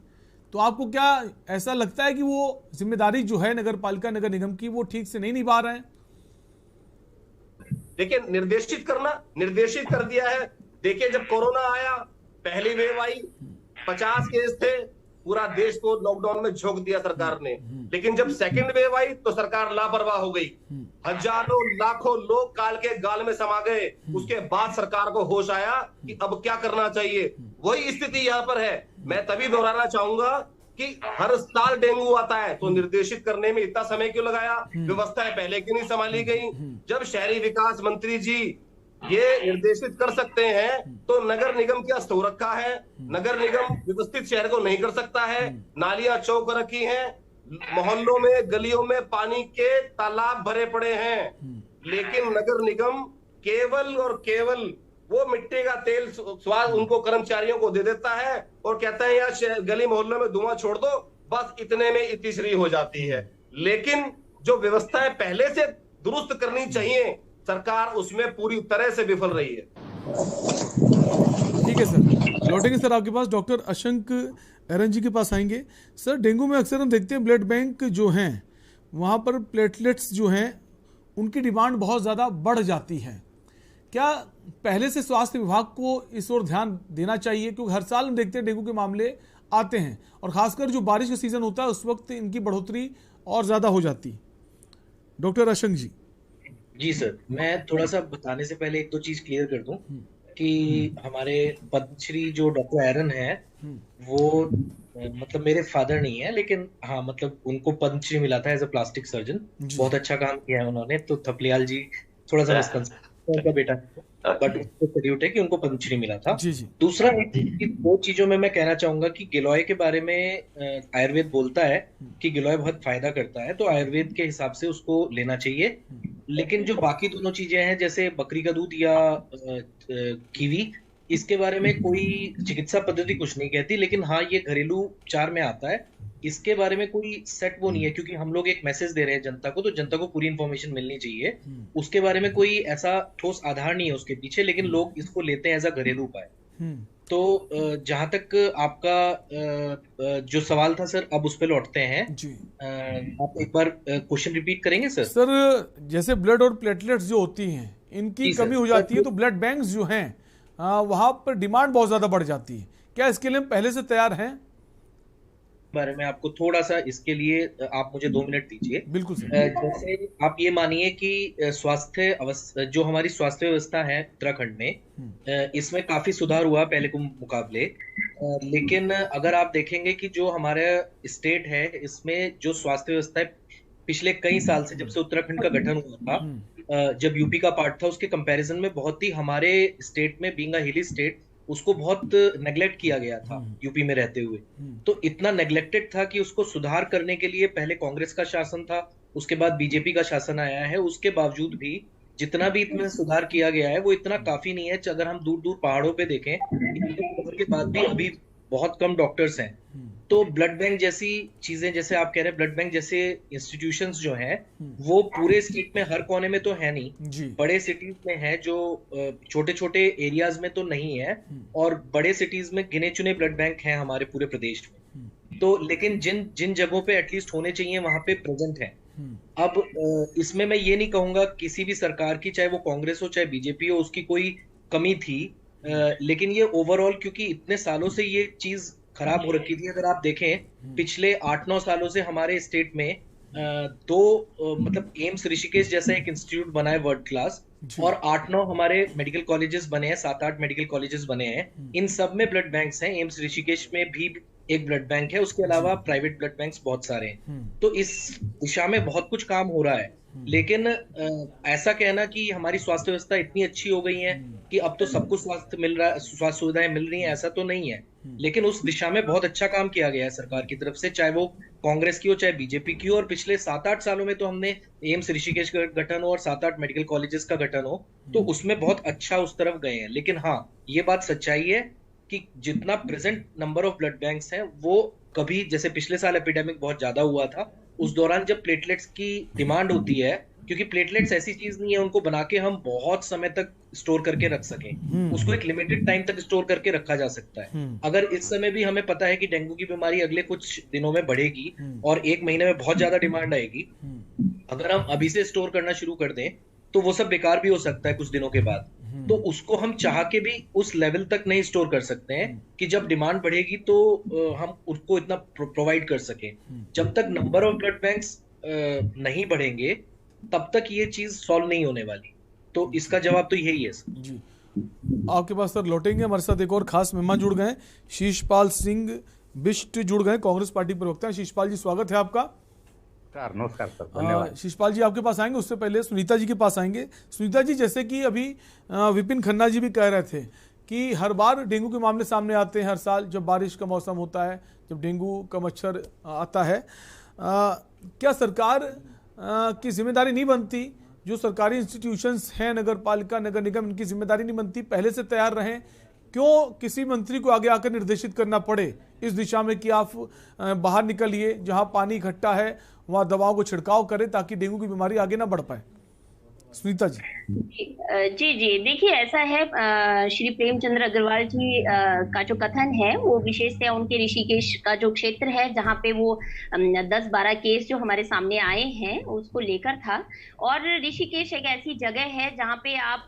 तो आपको क्या ऐसा लगता है कि वो जिम्मेदारी जो है नगर पालिका नगर निगम की, वो ठीक से नहीं निभा रहे हैं? देखिए, निर्देशित कर दिया है। देखिए, जब कोरोना आया, पहली वेव आई, 50 केस थे, पूरा देश को लॉकडाउन में झोंक दिया सरकार ने। लेकिन जब सेकंड वेव आई तो सरकार लापरवाह हो गई, हजारों लाखों लोग काल के गाल में समा गए। उसके बाद सरकार को होश आया कि अब क्या करना चाहिए। वही स्थिति यहाँ पर है। मैं तभी दोहराना चाहूंगा कि हर साल डेंगू आता है तो निर्देशित करने में इतना समय क्यों लगाया? व्यवस्थाएं पहले क्यों नहीं संभाली गई? जब शहरी विकास मंत्री जी ये निर्देशित कर सकते हैं, तो नगर निगम क्या सो रखा है? नगर निगम व्यवस्थित शहर को नहीं कर सकता है। नालियां चौक रखी हैं, मोहल्लों में गलियों में पानी के तालाब भरे पड़े हैं, लेकिन नगर निगम केवल और केवल वो मिट्टी का तेल स्वाद उनको कर्मचारियों को दे देता है और कहता है यार गली मोहल्लों में धुआं छोड़ दो, बस इतने में इतिश्री हो जाती है। लेकिन जो व्यवस्थाएं पहले से दुरुस्त करनी चाहिए, सरकार उसमें पूरी तरह से विफल रही है। ठीक है सर, लौटेंगे सर आपके पास। डॉक्टर अशंक एरन जी के पास आएंगे। सर, डेंगू में अक्सर हम देखते हैं ब्लड बैंक जो हैं वहाँ पर प्लेटलेट्स जो हैं उनकी डिमांड बहुत ज़्यादा बढ़ जाती है। क्या पहले से स्वास्थ्य विभाग को इस ओर ध्यान देना चाहिए, क्योंकि हर साल हम देखते हैं डेंगू के मामले आते हैं और खासकर जो बारिश का सीजन होता है उस वक्त इनकी बढ़ोतरी और ज़्यादा हो जाती है। डॉक्टर अशंक जी। जी सर, मैं थोड़ा सा बताने से पहले एक दो चीज क्लियर कर दूं कि हमारे पद्मश्री जो डॉक्टर एरन है वो मतलब मेरे फादर नहीं है, लेकिन हाँ मतलब उनको पद्मश्री मिला था एज अ प्लास्टिक सर्जन। बहुत अच्छा काम किया है उन्होंने। तो थपलियाल जी थोड़ा सा मिसकंसेप्शन, उनका बेटा बट उसको सल्यूट है कि उनको पद्मश्री मिला था। दूसरा दो चीजों में मैं कहना चाहूंगा कि गिलोय के बारे में आयुर्वेद बोलता है कि गिलोय बहुत फायदा करता है, तो आयुर्वेद के हिसाब से उसको लेना चाहिए। लेकिन जो बाकी दोनों चीजें हैं जैसे बकरी का दूध या कीवी, इसके बारे में कोई चिकित्सा पद्धति कुछ नहीं कहती, लेकिन हाँ ये घरेलू उपचार में आता है। इसके बारे में कोई सेट वो नहीं है, क्योंकि हम लोग एक मैसेज दे रहे हैं जनता को, तो जनता को पूरी इंफॉर्मेशन मिलनी चाहिए। उसके बारे में कोई ऐसा ठोस आधार नहीं है उसके पीछे, लेकिन लोग इसको लेते हैं एज अ घरेलू उपाय। तो जहां तक आपका जो सवाल था सर, अब उस पर लौटते हैं। आप एक बार क्वेश्चन रिपीट करेंगे सर? सर, जैसे ब्लड और प्लेटलेट्स जो होती हैं इनकी कमी हो जाती है, तो ब्लड बैंक्स जो हैं वहां पर डिमांड बहुत ज्यादा बढ़ जाती है। क्या इसके लिए हम पहले से तैयार हैं? बारे में आपको थोड़ा सा इसके लिए आप मुझे 2 मिनट दीजिए। बिल्कुल सर। जैसे आप ये मानिए कि जो हमारी स्वास्थ्य व्यवस्था है उत्तराखंड में, इसमें काफी सुधार हुआ पहले के मुकाबले। लेकिन अगर आप देखेंगे कि जो हमारा स्टेट है इसमें जो स्वास्थ्य व्यवस्था है पिछले कई साल से, जब से उत्तराखंड का गठन हुआ था, जब यूपी का पार्ट था, उसके कंपैरिजन में बहुत ही हमारे स्टेट में, बीइंग अ हिली स्टेट, उसको बहुत नेग्लेक्ट किया गया था यूपी में रहते हुए। तो इतना नेग्लेक्टेड था कि उसको सुधार करने के लिए पहले कांग्रेस का शासन था, उसके बाद बीजेपी का शासन आया है। उसके बावजूद भी जितना भी इसमें सुधार किया गया है वो इतना काफी नहीं है। अगर हम दूर दूर पहाड़ों पे देखें, के बाद भी अभी बहुत कम डॉक्टर्स हैं। तो ब्लड बैंक जैसी चीजें, जैसे आप कह रहे हैं, ब्लड बैंक जैसे इंस्टीट्यूशंस जो हैं वो पूरे स्टेट में हर कोने में तो है नहीं, बड़े सिटीज में है, जो छोटे छोटे एरियाज में तो नहीं है, और बड़े सिटीज में गिने चुने ब्लड बैंक हैं हमारे पूरे प्रदेश में। तो लेकिन जिन जगहों पे एटलीस्ट होने चाहिए वहां पे प्रेजेंट है। अब इसमें मैं ये नहीं कहूंगा किसी भी सरकार की, चाहे वो कांग्रेस हो चाहे बीजेपी हो, उसकी कोई कमी थी। लेकिन ये ओवरऑल, क्योंकि इतने सालों से ये चीज खराब हो रखी थी। अगर आप देखें पिछले 8-9 सालों से हमारे स्टेट में मतलब एम्स ऋषिकेश जैसा एक इंस्टीट्यूट बना है वर्ल्ड क्लास, और 8-9 हमारे मेडिकल कॉलेजेस बने हैं, 7-8 मेडिकल कॉलेजेस बने हैं। इन सब में ब्लड बैंक्स हैं। एम्स ऋषिकेश में भी एक ब्लड बैंक है, उसके अलावा प्राइवेट ब्लड बैंक्स बहुत सारे हैं। तो इस दिशा में बहुत कुछ काम हो रहा है। लेकिन ऐसा कहना कि हमारी स्वास्थ्य व्यवस्था इतनी अच्छी हो गई है कि अब तो सबको स्वास्थ्य सुविधाएं मिल रही हैं, ऐसा तो नहीं है। लेकिन उस दिशा में बहुत अच्छा काम किया गया है सरकार की तरफ से, चाहे वो कांग्रेस की हो चाहे बीजेपी की हो। और पिछले 7-8 सालों में तो हमने एम्स ऋषिकेश का गठन हो और 7-8 मेडिकल कॉलेजेस का गठन हो, तो उसमें बहुत अच्छा उस तरफ गए हैं। लेकिन हाँ, ये बात सच्चाई है कि जितना present number of blood banks हैं, वो कभी, जैसे पिछले साल एपिडेमिक बहुत ज्यादा हुआ था, उस दौरान जब प्लेटलेट्स की डिमांड होती है, क्योंकि प्लेटलेट्स ऐसी चीज नहीं है उनको बना के हम बहुत समय तक स्टोर करके रख सकें। उसको एक लिमिटेड टाइम तक स्टोर करके रखा जा सकता है। अगर इस समय भी हमें पता है कि डेंगू की बीमारी अगले कुछ दिनों में बढ़ेगी और 1 महीने में बहुत ज्यादा डिमांड आएगी, अगर हम अभी से स्टोर करना शुरू कर दें तो वो सब बेकार भी हो सकता है कुछ दिनों के बाद। तो उसको हम चाह के भी उस लेवल तक नहीं स्टोर कर सकते हैं कि जब डिमांड बढ़ेगी तो हम उसको इतना प्रोवाइड कर सकें। जब तक नंबर ऑफ ब्लड बैंक्स नहीं बढ़ेंगे तब तक ये चीज सॉल्व नहीं होने वाली। तो इसका जवाब तो यही है सर। जी, आपके पास सर लौटेंगे। हमारे साथ एक और खास मेहमान जुड़ गए, शीशपाल सिंह बिष्ट जुड़ गए, कांग्रेस पार्टी प्रवक्ता। शीशपाल जी, स्वागत है आपका। नमस्कार सर, धन्यवाद। शिषपाल जी आपके पास आएंगे, उससे पहले सुनीता जी के पास आएंगे। सुनीता जी, जैसे कि अभी विपिन खन्ना जी भी कह रहे थे कि हर बार डेंगू के मामले सामने आते हैं, हर साल जब बारिश का मौसम होता है, जब डेंगू का मच्छर आता है, क्या सरकार की जिम्मेदारी नहीं बनती, जो सरकारी इंस्टीट्यूशंस हैं, नगर पालिका, नगर निगम, इनकी जिम्मेदारी नहीं बनती, पहले से तैयार रहें? क्यों किसी मंत्री को आगे आकर निर्देशित करना पड़े इस दिशा में कि आप बाहर निकलिए, जहां पानी इकट्ठा है वहां दवाओं को छिड़काव करें ताकि डेंगू की बीमारी आगे ना बढ़ पाए? सुनीता जी। जी देखिए, ऐसा है, श्री प्रेमचंद्र अग्रवाल जी का जो कथन है वो विशेषतः उनके ऋषिकेश का जो क्षेत्र है जहाँ पे वो 10-12 केस जो हमारे सामने आए हैं उसको लेकर था। और ऋषिकेश एक ऐसी जगह है जहाँ पे आप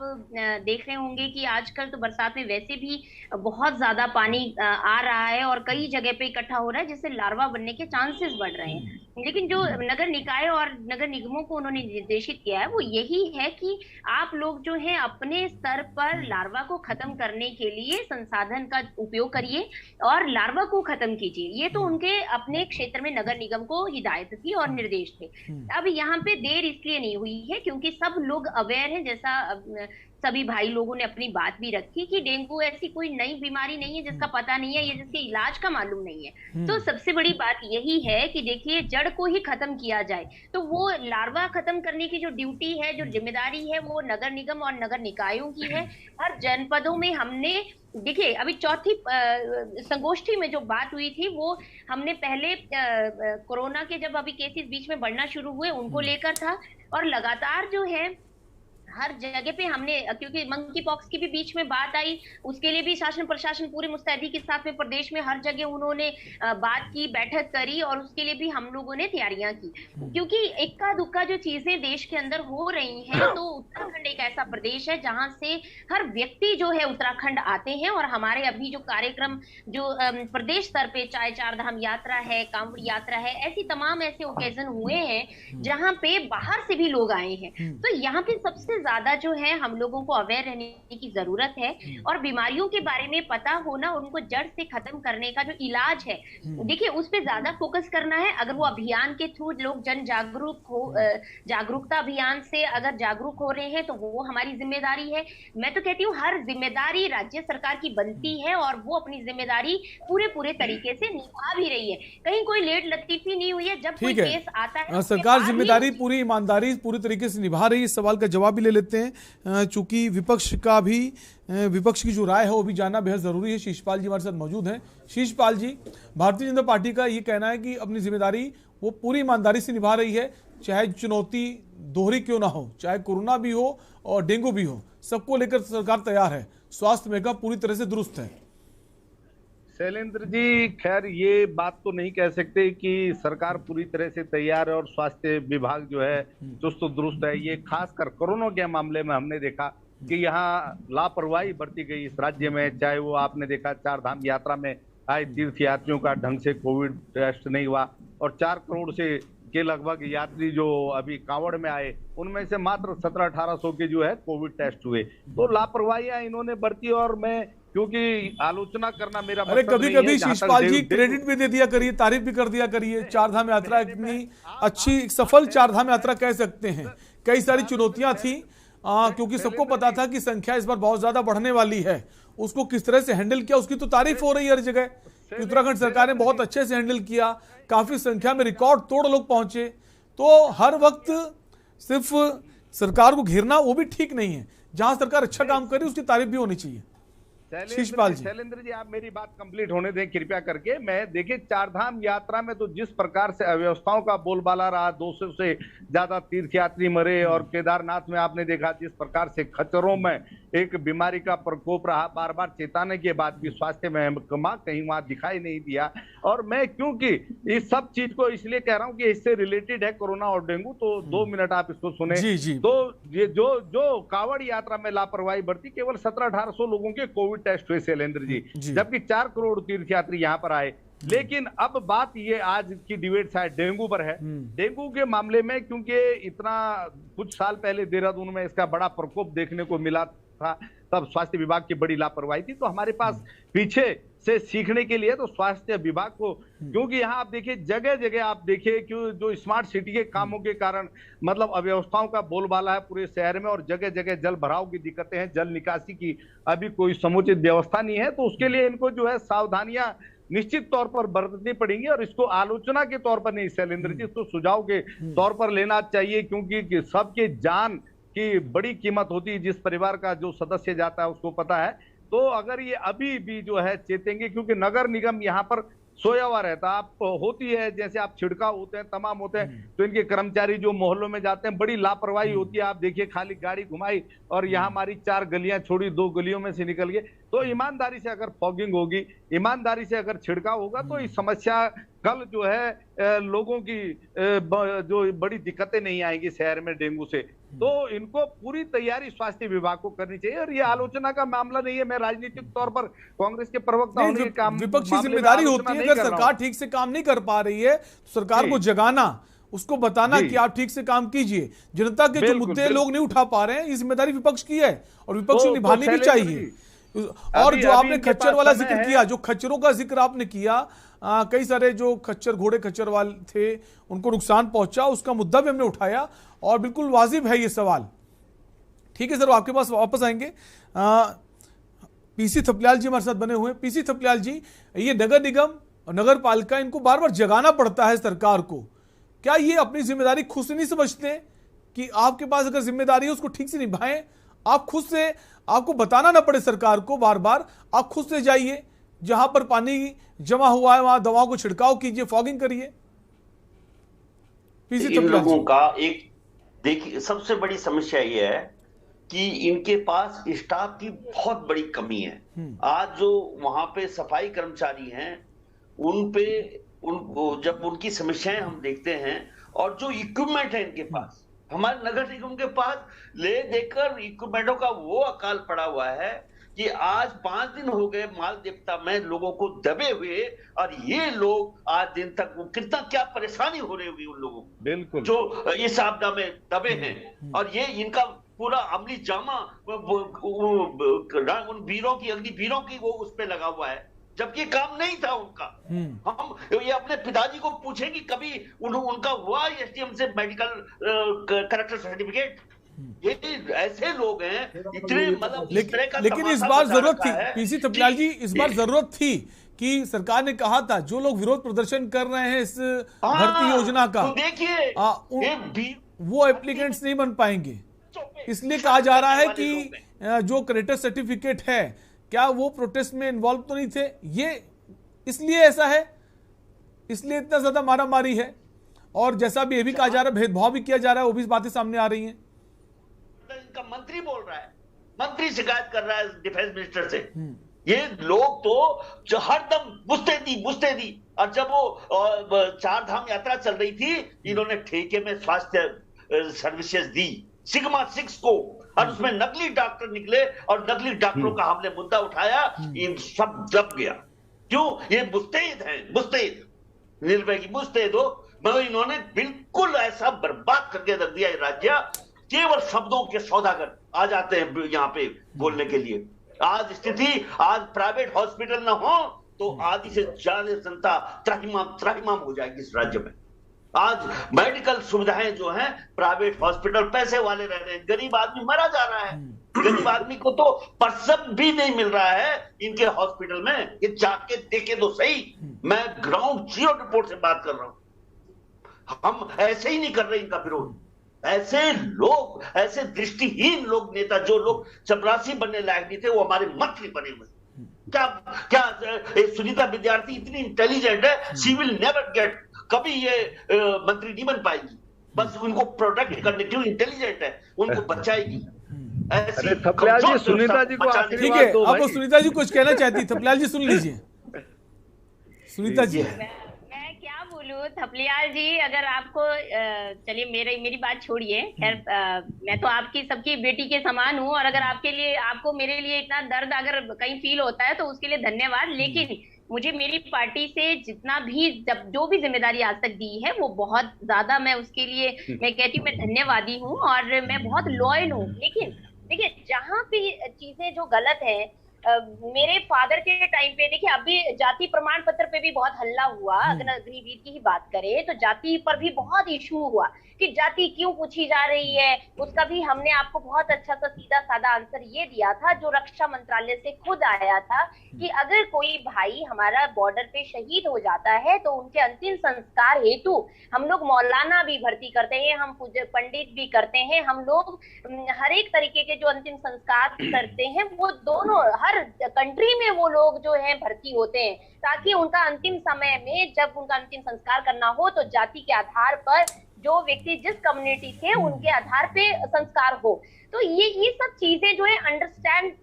देख रहे होंगे कि आजकल तो बरसात में वैसे भी बहुत ज्यादा पानी आ रहा है और कई जगह पे इकट्ठा हो रहा है, जिससे लार्वा बनने के चांसेस बढ़ रहे हैं। लेकिन जो नगर निकाय और नगर निगमों को उन्होंने निर्देशित किया है वो यही है कि आप लोग जो है अपने स्तर पर लार्वा को खत्म करने के लिए संसाधन का उपयोग करिए और लार्वा को खत्म कीजिए। ये तो उनके अपने क्षेत्र में नगर निगम को हिदायत थी और निर्देश थे। अब यहाँ पे देर इसलिए नहीं हुई है क्योंकि सब लोग अवेयर हैं, जैसा सभी भाई लोगों ने अपनी बात भी रखी कि डेंगू ऐसी कोई नई बीमारी नहीं है जिसका पता नहीं है या जिसके इलाज का मालूम नहीं है। तो सबसे बड़ी बात यही है कि देखिए, जड़ को ही खत्म किया जाए, तो वो लार्वा खत्म करने की जो ड्यूटी है, जो जिम्मेदारी है, वो नगर निगम और नगर निकायों की है। हर जनपदों में हमने देखिए, अभी चौथी संगोष्ठी में जो बात हुई थी वो हमने पहले कोरोना के जब अभी केसेस बीच में बढ़ना शुरू हुए उनको लेकर था, और लगातार जो है हर जगह पे हमने, क्योंकि मंकी पॉक्स की भी बीच में बात आई, उसके लिए भी शासन प्रशासन पूरी मुस्तैदी के साथ में प्रदेश में हर जगह उन्होंने बात की, बैठक करी और उसके लिए भी हम लोगों ने तैयारियां की। क्योंकि इक्का दुक्का जो चीजें देश के अंदर हो रही हैं, तो उत्तराखंड एक ऐसा प्रदेश है जहां से हर व्यक्ति जो है उत्तराखंड आते हैं। और हमारे अभी जो कार्यक्रम जो प्रदेश स्तर पे, चाहे चार धाम यात्रा है, कांवड़ यात्रा है, ऐसी तमाम ऐसे ओकेजन हुए हैं जहां पे बाहर से भी लोग आए हैं। तो यहाँ पे सबसे ज्यादा जो है हम लोगों को अवेयर रहने की जरूरत है और बीमारियों के बारे में पता होना, उनको जड़ से खत्म करने का जो इलाज है, देखिए उस पे ज्यादा फोकस करना है। अगर वो अभियान के थ्रू लोग जन जागरूक हो, जागरूकता अभियान से अगर जागरूक हो रहे हैं तो वो हमारी जिम्मेदारी है। मैं तो कहती हूँ हर जिम्मेदारी राज्य सरकार की बनती है और वो अपनी जिम्मेदारी पूरे तरीके से निभा भी रही है। कहीं कोई लेट लतीफी नहीं हुई है। जब कोई केस आता है, सरकार जिम्मेदारी पूरी ईमानदारी पूरी तरीके से निभा रही है। इस सवाल का जवाब भी ले लेते हैं, चूंकि विपक्ष की जो राय है वो भी जानना बेहद जरूरी है। शिषपाल जी हमारे साथ मौजूद हैं। शिषपाल जी, भारतीय जनता पार्टी का ये कहना है कि अपनी जिम्मेदारी वो पूरी ईमानदारी से निभा रही है, चाहे चुनौती दोहरी क्यों ना हो, चाहे कोरोना भी हो और डेंगू भी हो, सबको लेकर सरकार तैयार है। स्वास्थ्य महकमा पूरी तरह से दुरुस्त है। शैलेंद्र जी, खैर ये बात तो नहीं कह सकते कि सरकार पूरी तरह से तैयार है और स्वास्थ्य विभाग जो है चुस्त दुरुस्त है। ये खासकर कोरोना के मामले में हमने देखा कि यहाँ लापरवाही बरती गई इस राज्य में। चाहे वो आपने देखा चार धाम यात्रा में आए तीर्थ यात्रियों का ढंग से कोविड टेस्ट नहीं हुआ और 4 करोड़ से के लगभग यात्री जो अभी कांवड़ में आए उनमें से मात्र 1700-1800 के जो है कोविड टेस्ट हुए। तो लापरवाहियां इन्होंने बरती और मैं, क्योंकि आलोचना करना मेरा अरे कभी शिषपाल जी क्रेडिट भी दे दिया करिए, तारीफ भी कर दिया करिए। चार धाम यात्रा इतनी अच्छी सफल चार धाम यात्रा कह सकते हैं। कई सारी चुनौतियां थी क्योंकि सबको पता था कि संख्या इस बार बहुत ज्यादा बढ़ने वाली है। उसको किस तरह से हैंडल किया उसकी तो तारीफ हो रही है हर जगह। उत्तराखंड सरकार ने बहुत अच्छे से हैंडल किया, काफी संख्या में रिकॉर्ड तोड़ लोग पहुंचे। तो हर वक्त सिर्फ सरकार को घेरना वो भी ठीक नहीं है। जहां सरकार अच्छा काम करे उसकी तारीफ भी होनी चाहिए। शैलेंद्र जी, आप मेरी बात कंप्लीट होने दें कृपया करके। मैं देखिए, चारधाम यात्रा में तो जिस प्रकार से अव्यवस्थाओं का बोलबाला रहा, 200 से ज्यादा तीर्थयात्री मरे और केदारनाथ में आपने देखा जिस प्रकार से खच्चरों में एक बीमारी का प्रकोप रहा, बार बार चेताने के बाद भी स्वास्थ्य महकमा कहीं वहां दिखाई नहीं दिया। और मैं क्योंकि इस सब चीज को इसलिए कह रहा हूं कि इससे रिलेटेड है कोरोना और डेंगू, तो 2 मिनट आप इसको सुने। तो ये जो कांवड़ यात्रा में लापरवाही बरती, केवल 1700-1800 लोगों के कोविड टेस्ट हुए शैलेंद्र जी, जबकि 4 करोड़ तीर्थयात्री यहाँ पर आए। लेकिन अब बात ये आज की डिबेट शायद डेंगू पर है। डेंगू के मामले में क्योंकि इतना कुछ साल पहले देहरादून में इसका बड़ा प्रकोप देखने को मिला था तब स्वास्थ्य विभाग की बड़ी लापरवाही थी। तो हमारे पास पीछे से सीखने के लिए तो स्वास्थ्य विभाग को, क्योंकि यहाँ आप देखिए जगह जगह आप देखिए कि जो स्मार्ट सिटी के कामों के कारण मतलब अव्यवस्थाओं का बोलबाला है पूरे शहर में, और जगह जगह जल भराव की दिक्कतें हैं, जल निकासी की अभी कोई समुचित व्यवस्था नहीं है। तो उसके लिए इनको जो है सावधानियां निश्चित तौर पर बरतनी पड़ेंगी, और इसको आलोचना के तौर पर नहीं शैलेंद्र जी, इसको सुझाव के तौर पर लेना चाहिए, क्योंकि सबके जान की बड़ी कीमत होती है। जिस परिवार का जो सदस्य जाता है उसको पता है। तो अगर ये अभी भी जो है चेतेंगे, क्योंकि नगर निगम यहाँ पर सोया हुआ रहता आप होती है, जैसे आप छिड़काव होते हैं तमाम होते हैं, तो इनके कर्मचारी जो मोहल्लों में जाते हैं बड़ी लापरवाही होती है। आप देखिए खाली गाड़ी घुमाई और यहाँ हमारी 4 गलियां छोड़ी, 2 गलियों में से निकल गए। तो ईमानदारी से अगर फॉगिंग होगी, ईमानदारी से अगर छिड़काव होगा, तो इस समस्या कल जो है लोगों की जो बड़ी दिक्कतें नहीं आएंगी शहर में डेंगू से। तो इनको पूरी तैयारी स्वास्थ्य विभाग को करनी चाहिए, और ये आलोचना का मामला नहीं है। मैं राजनीतिक तौर पर कांग्रेस के प्रवक्ता होने के काम विपक्षी जिम्मेदारी होती है, अगर सरकार ठीक से काम नहीं कर पा रही है तो सरकार को जगाना, उसको बताना कि आप ठीक से काम कीजिए। जनता के जो मुद्दे लोग नहीं उठा पा रहे हैं, ये जिम्मेदारी विपक्ष की है और विपक्ष को निभानी भी चाहिए। और जो आपने खच्चर वाला जिक्र किया, जो खच्चरों का जिक्र आपने किया, कई सारे जो खच्चर घोड़े खच्चर वाले थे उनको नुकसान पहुंचा, उसका मुद्दा भी हमने उठाया और बिल्कुल वाजिब है ये सवाल। ठीक है सर, आपके पास वापस आएंगे। पीसी थपलियाल जी हमारे साथ बने हुए हैं। पीसी थपलियाल जी, ये नगर निगम और नगर पालिका, इनको बार बार जगाना पड़ता है सरकार को। क्या ये अपनी जिम्मेदारी खुद से नहीं समझते कि आपके पास अगर जिम्मेदारी है उसको ठीक से निभाएं? आप खुद से, आपको बताना ना पड़े सरकार को बार बार, आप खुद से जाइए, जहां पर पानी जमा हुआ है वहां दवाओं को छिड़काव कीजिए, फॉगिंग करिए। इन लोगों का एक देखिए सबसे बड़ी समस्या ये है कि इनके पास स्टाफ की बहुत बड़ी कमी है। आज जो वहां पे सफाई कर्मचारी हैं उनको जब उनकी समस्याएं हम देखते हैं, और जो इक्विपमेंट है इनके पास, हमारे नगर निगम के पास ले देकर इक्विपमेंटों का वो अकाल पड़ा हुआ है कि आज 5 दिन हो गए माल देवता में लोगों को दबे हुए, और ये लोग आज दिन तक कितना क्या परेशानी हो रही होगी उन लोगों को, बिल्कुल जो इस आपदा में दबे हैं। और ये इनका पूरा अमली जामा उन वीरों की, अग्निवीरों की वो उस पे लगा हुआ है, जबकि काम नहीं था उनका। हम ये अपने पिताजी को पूछे कि कभी उनका हुआ एसडीएम से मेडिकल करेक्टर सर्टिफिकेट? ये ऐसे लोग हैं इतने मतलब लेकिन इस बार जरूरत थी पीसी थपलियाल जी, इस बार जरूरत थी कि सरकार ने कहा था जो लोग विरोध प्रदर्शन कर रहे हैं इस भर्ती योजना का, देखिए वो एप्लीकेंट्स नहीं बन पाएंगे। इसलिए कहा जा रहा है कि जो करेक्टर सर्टिफिकेट है, क्या वो प्रोटेस्ट में इन्वॉल्व तो नहीं थे? ये इसलिए ऐसा है, इसलिए इतना ज्यादा मारामारी है। और जैसा भी ये भी कहा जा रहा है, भेदभाव भी किया जा रहा है, वो भी बातें सामने आ रही हैं। इनका मंत्री बोल रहा है, मंत्री शिकायत कर रहा है डिफेंस मिनिस्टर से। ये लोग तो हरदम मुस्तैदी। और जब वो 4 धाम यात्रा चल रही थी, इन्होंने ठेके में स्वास्थ्य सर्विसेज दी सिग्मा 6 को, और उसमें नकली डॉक्टर निकले और नकली डॉक्टरों का हमने मुद्दा उठाया, इन सब दब गया। क्यों? ये मुस्तैद है, मुस्तैद निर्भय की मुस्तैद हो, मगर इन्होंने बिल्कुल ऐसा बर्बाद करके रख दिया राज्य। केवल शब्दों के सौदागर आ जाते हैं यहाँ पे बोलने के लिए। आज स्थिति, आज प्राइवेट हॉस्पिटल ना हो तो आधी से ज्यादा जनता त्राहिमाम हो जाएगी इस राज्य में। आज मेडिकल सुविधाएं जो हैं, प्राइवेट हॉस्पिटल पैसे वाले रह रहे हैं, गरीब आदमी मरा जा रहा है। गरीब आदमी को तो प्रसव भी नहीं मिल रहा है इनके हॉस्पिटल में। ये जाके देखे तो सही, मैं ग्राउंड जीरो रिपोर्ट से बात कर रहा हूं। हम ऐसे ही नहीं कर रहे इनका विरोध। ऐसे लोग, ऐसे दृष्टिहीन लोग, नेता जो लोग चपरासी बनने लायक नहीं थे, वो हमारे मंत्री बने हुए। क्या सुनीता विद्यार्थी इतनी इंटेलिजेंट है, शी विल नेवर गेट, कभी ये मंत्री नहीं बन पाएगी। बस उनको प्रोटेक्ट करने के लिए इंटेलिजेंट है, उनको बचाएगी। थपलियाल जी, सुनीता जी को ठीक है, आपको सुनीता जी कुछ कहना चाहती है? थपलियाल जी सुन लीजिए। सुनीता जी, मैं क्या बोलूं थपलियाल जी, अगर आपको चलिए मेरी बात छोड़िए, खैर मैं तो आपकी सबकी बेटी के समान हूं, और अगर आपके लिए, आपको मेरे लिए इतना दर्द अगर कहीं फील होता है तो उसके लिए धन्यवाद। लेकिन मुझे मेरी पार्टी से जितना भी जो भी जिम्मेदारी आज तक दी है, वो बहुत ज्यादा, मैं उसके लिए मैं कहती हूँ मैं धन्यवादी हूँ और मैं बहुत लॉयल हूँ। लेकिन देखिए जहाँ पे चीजें जो गलत है, मेरे फादर के टाइम पे देखिए, अभी जाति प्रमाण पत्र पे भी बहुत हल्ला हुआ। अगर अग्निवीर की ही बात करें तो जाति पर भी बहुत इशू हुआ कि जाति क्यों पूछी जा रही है। उसका भी हमने आपको बहुत अच्छा सा सीधा साधा आंसर ये दिया था, जो रक्षा मंत्रालय से खुद आया था, कि अगर कोई भाई हमारा बॉर्डर पे शहीद हो जाता है तो उनके अंतिम संस्कार हेतु हम लोग मौलाना भी भर्ती करते हैं, हम पंडित भी करते हैं, हम लोग हर एक तरीके के जो अंतिम संस्कार करते हैं वो दोनों हर कंट्री में वो लोग जो है भर्ती होते हैं, ताकि उनका अंतिम समय में जब उनका अंतिम संस्कार करना हो तो जाति के आधार पर जो व्यक्ति जिस कम्युनिटी थे उनके आधार पे संस्कार हो। तो ये सब चीजें जो है अंडरस्टैंड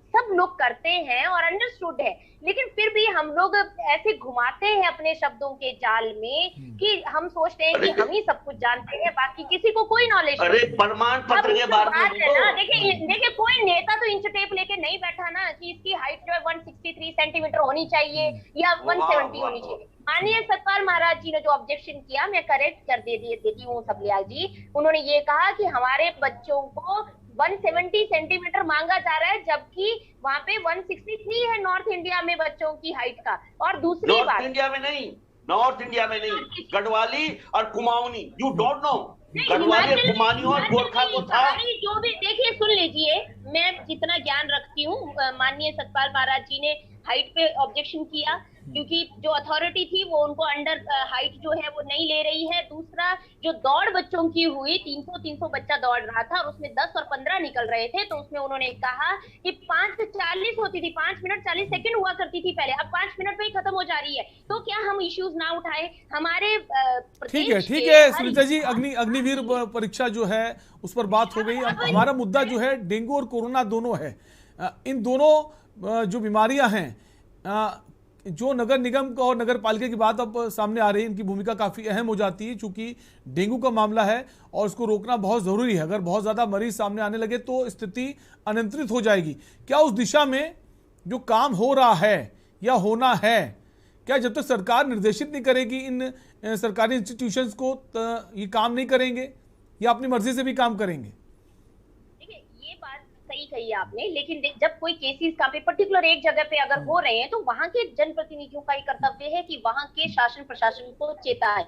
सब लोग करते हैं और अंडरस्टूड है, लेकिन फिर भी हम लोग ऐसे घुमाते हैं अपने शब्दों के जाल में कि हम सोचते हैं कि हम ही सब कुछ जानते हैं, बाकी किसी को कोई नॉलेज नहीं। अरे प्रमाण पत्र के बारे में देखिए कोई नेता तो इंच टेप लेके नहीं बैठा ना कि इसकी हाइट जो है 163 सेंटीमीटर होनी चाहिए या 170 होनी चाहिए। माननीय सतपाल महाराज जी ने जो ऑब्जेक्शन किया, मैं करेक्ट कर देती हूँ सबलियाल जी, उन्होंने ये कहा कि हमारे बच्चों को 170 सेंटीमीटर मांगा जा रहा है, जबकि वहाँ पे 163 है नॉर्थ इंडिया में बच्चों की हाइट का। और दूसरी बात, नॉर्थ इंडिया में नहीं, नॉर्थ इंडिया में नहीं, गढ़वाली और Kumaoni, you don't know, Garhwali और कुमाऊनी और गोरखा को था। जो भी देखिए, सुन लीजिए, मैं जितना ज्ञान रखती हूँ, माननीय सतपाल महाराज जी ने हाइट पे ऑब्जेक्शन किया क्योंकि जो अथॉरिटी थी वो उनको अंडर हाइट जो है वो नहीं ले रही है। दूसरा, जो दौड़ बच्चों की हुई, 300 बच्चा दौड़ रहा था और उसमें 10 और 15 निकल रहे थे, तो उसमें उन्होंने कहा कि 5 से 40 होती थी, 5 मिनट 40 सेकंड हुआ करती थी पहले, अब 5 मिनट में ही खत्म हो जा रही है। तो क्या हम इश्यूज ना उठाए? हमारे ठीक है सुनीता जी, अग्निवीर परीक्षा जो है उस पर बात हो गई। अब हमारा मुद्दा जो है डेंगू और कोरोना दोनों है। इन दोनों जो बीमारियां हैं, जो नगर निगम और नगर पालिका की बात अब सामने आ रही है, इनकी भूमिका काफ़ी अहम हो जाती है, क्योंकि डेंगू का मामला है और उसको रोकना बहुत ज़रूरी है। अगर बहुत ज़्यादा मरीज सामने आने लगे तो स्थिति अनियंत्रित हो जाएगी। क्या उस दिशा में जो काम हो रहा है या होना है, क्या जब तक सरकार निर्देशित नहीं करेगी इन सरकारी इंस्टीट्यूशंस को, ये काम नहीं करेंगे या अपनी मर्जी से भी काम करेंगे? सही कही आपने, लेकिन जब कोई केसेस का पे पर्टिकुलर एक जगह पे अगर हो रहे हैं तो वहां के जनप्रतिनिधियों का ही कर्तव्य है कि वहां के शासन प्रशासन को चेताए।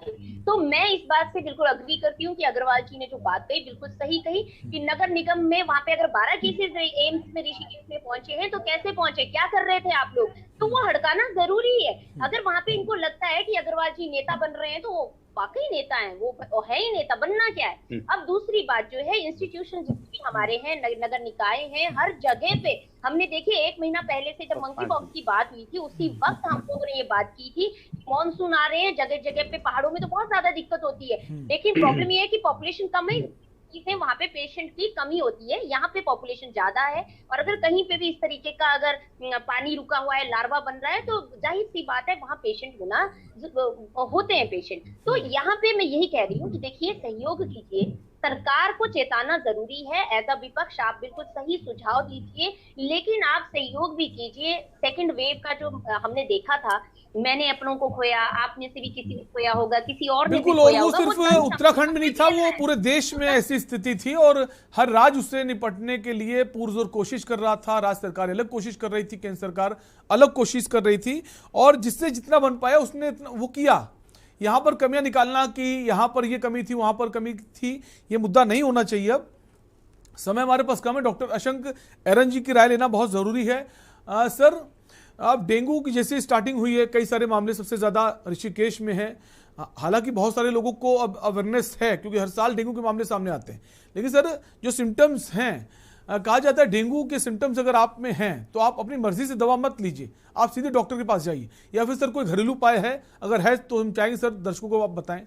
तो मैं इस बात से बिल्कुल अग्री करती हूँ कि अग्रवाल जी ने जो बात कही बिल्कुल सही कही कि नगर निगम में वहां पे अगर 12 केसेस एम्स में ऋषिकेश में पहुंचे हैं तो कैसे पहुंचे, क्या कर रहे थे आप लोग, तो वो हड़काना जरूरी है। अगर वहां पे इनको लगता है कि अग्रवाल जी नेता बन रहे हैं तो वो वाकई नेता हैं, वो है ही नेता, बनना क्या है। अब दूसरी बात जो है, इंस्टीट्यूशन जितने भी हमारे हैं, नगर निकाय हैं, हर जगह पे हमने देखिए 1 महीना पहले से जब मंकी पॉक्स की बात हुई थी उसी वक्त हम लोगों ने ये बात की थी, मॉनसून आ रहे हैं, जगह जगह पे पहाड़ों में तो बहुत ज्यादा दिक्कत होती है, लेकिन प्रॉब्लम ये है कि पॉपुलेशन कम है, चीजें वहां पे पेशेंट की कमी होती है, यहाँ पे पॉपुलेशन ज्यादा है। और अगर कहीं पे भी इस तरीके का अगर पानी रुका हुआ है, लार्वा बन रहा है, तो जाहिर सी बात है वहां पेशेंट होना होते हैं पेशेंट। तो यहाँ पे मैं यही कह रही हूँ कि देखिए, सहयोग कीजिए, सरकार को चेताना जरूरी है। एज अ विपक्ष आप बिल्कुल सही सुझाव दीजिए, लेकिन आप सहयोग भी कीजिए। सेकंड वेव का जो हमने देखा था, मैंने अपनों को खोया, आपने से भी किसी ने खोया होगा, किसी और ने बिल्कुल, और वो सिर्फ उत्तराखंड में नहीं था, वो पूरे देश में ऐसी स्थिति थी और हर राज्य उससे निपटने के लिए पुरजोर कोशिश कर रहा था। राज्य सरकार अलग कोशिश कर रही थी, केंद्र सरकार अलग कोशिश कर रही थी, और जिससे जितना बन पाया उसने वो किया। यहाँ पर कमियां निकालना कि यहाँ पर ये कमी थी, वहां पर कमी थी, ये मुद्दा नहीं होना चाहिए। अब समय हमारे पास कम है, डॉक्टर अशंक एरन जी की राय लेना बहुत जरूरी है। सर, अब डेंगू की जैसे स्टार्टिंग हुई है, कई सारे मामले सबसे ज्यादा ऋषिकेश में है। हालांकि बहुत सारे लोगों को अब अवेयरनेस है, क्योंकि हर साल डेंगू के मामले सामने आते हैं, लेकिन सर जो सिम्टम्स हैं, कहा जाता है डेंगू के सिम्टम्स अगर आप में हैं तो आप अपनी मर्जी से दवा मत लीजिए, आप सीधे डॉक्टर के पास जाइए, या फिर सर कोई घरेलू उपाय है, अगर है तो हम चाहेंगे सर दर्शकों को आप बताएं।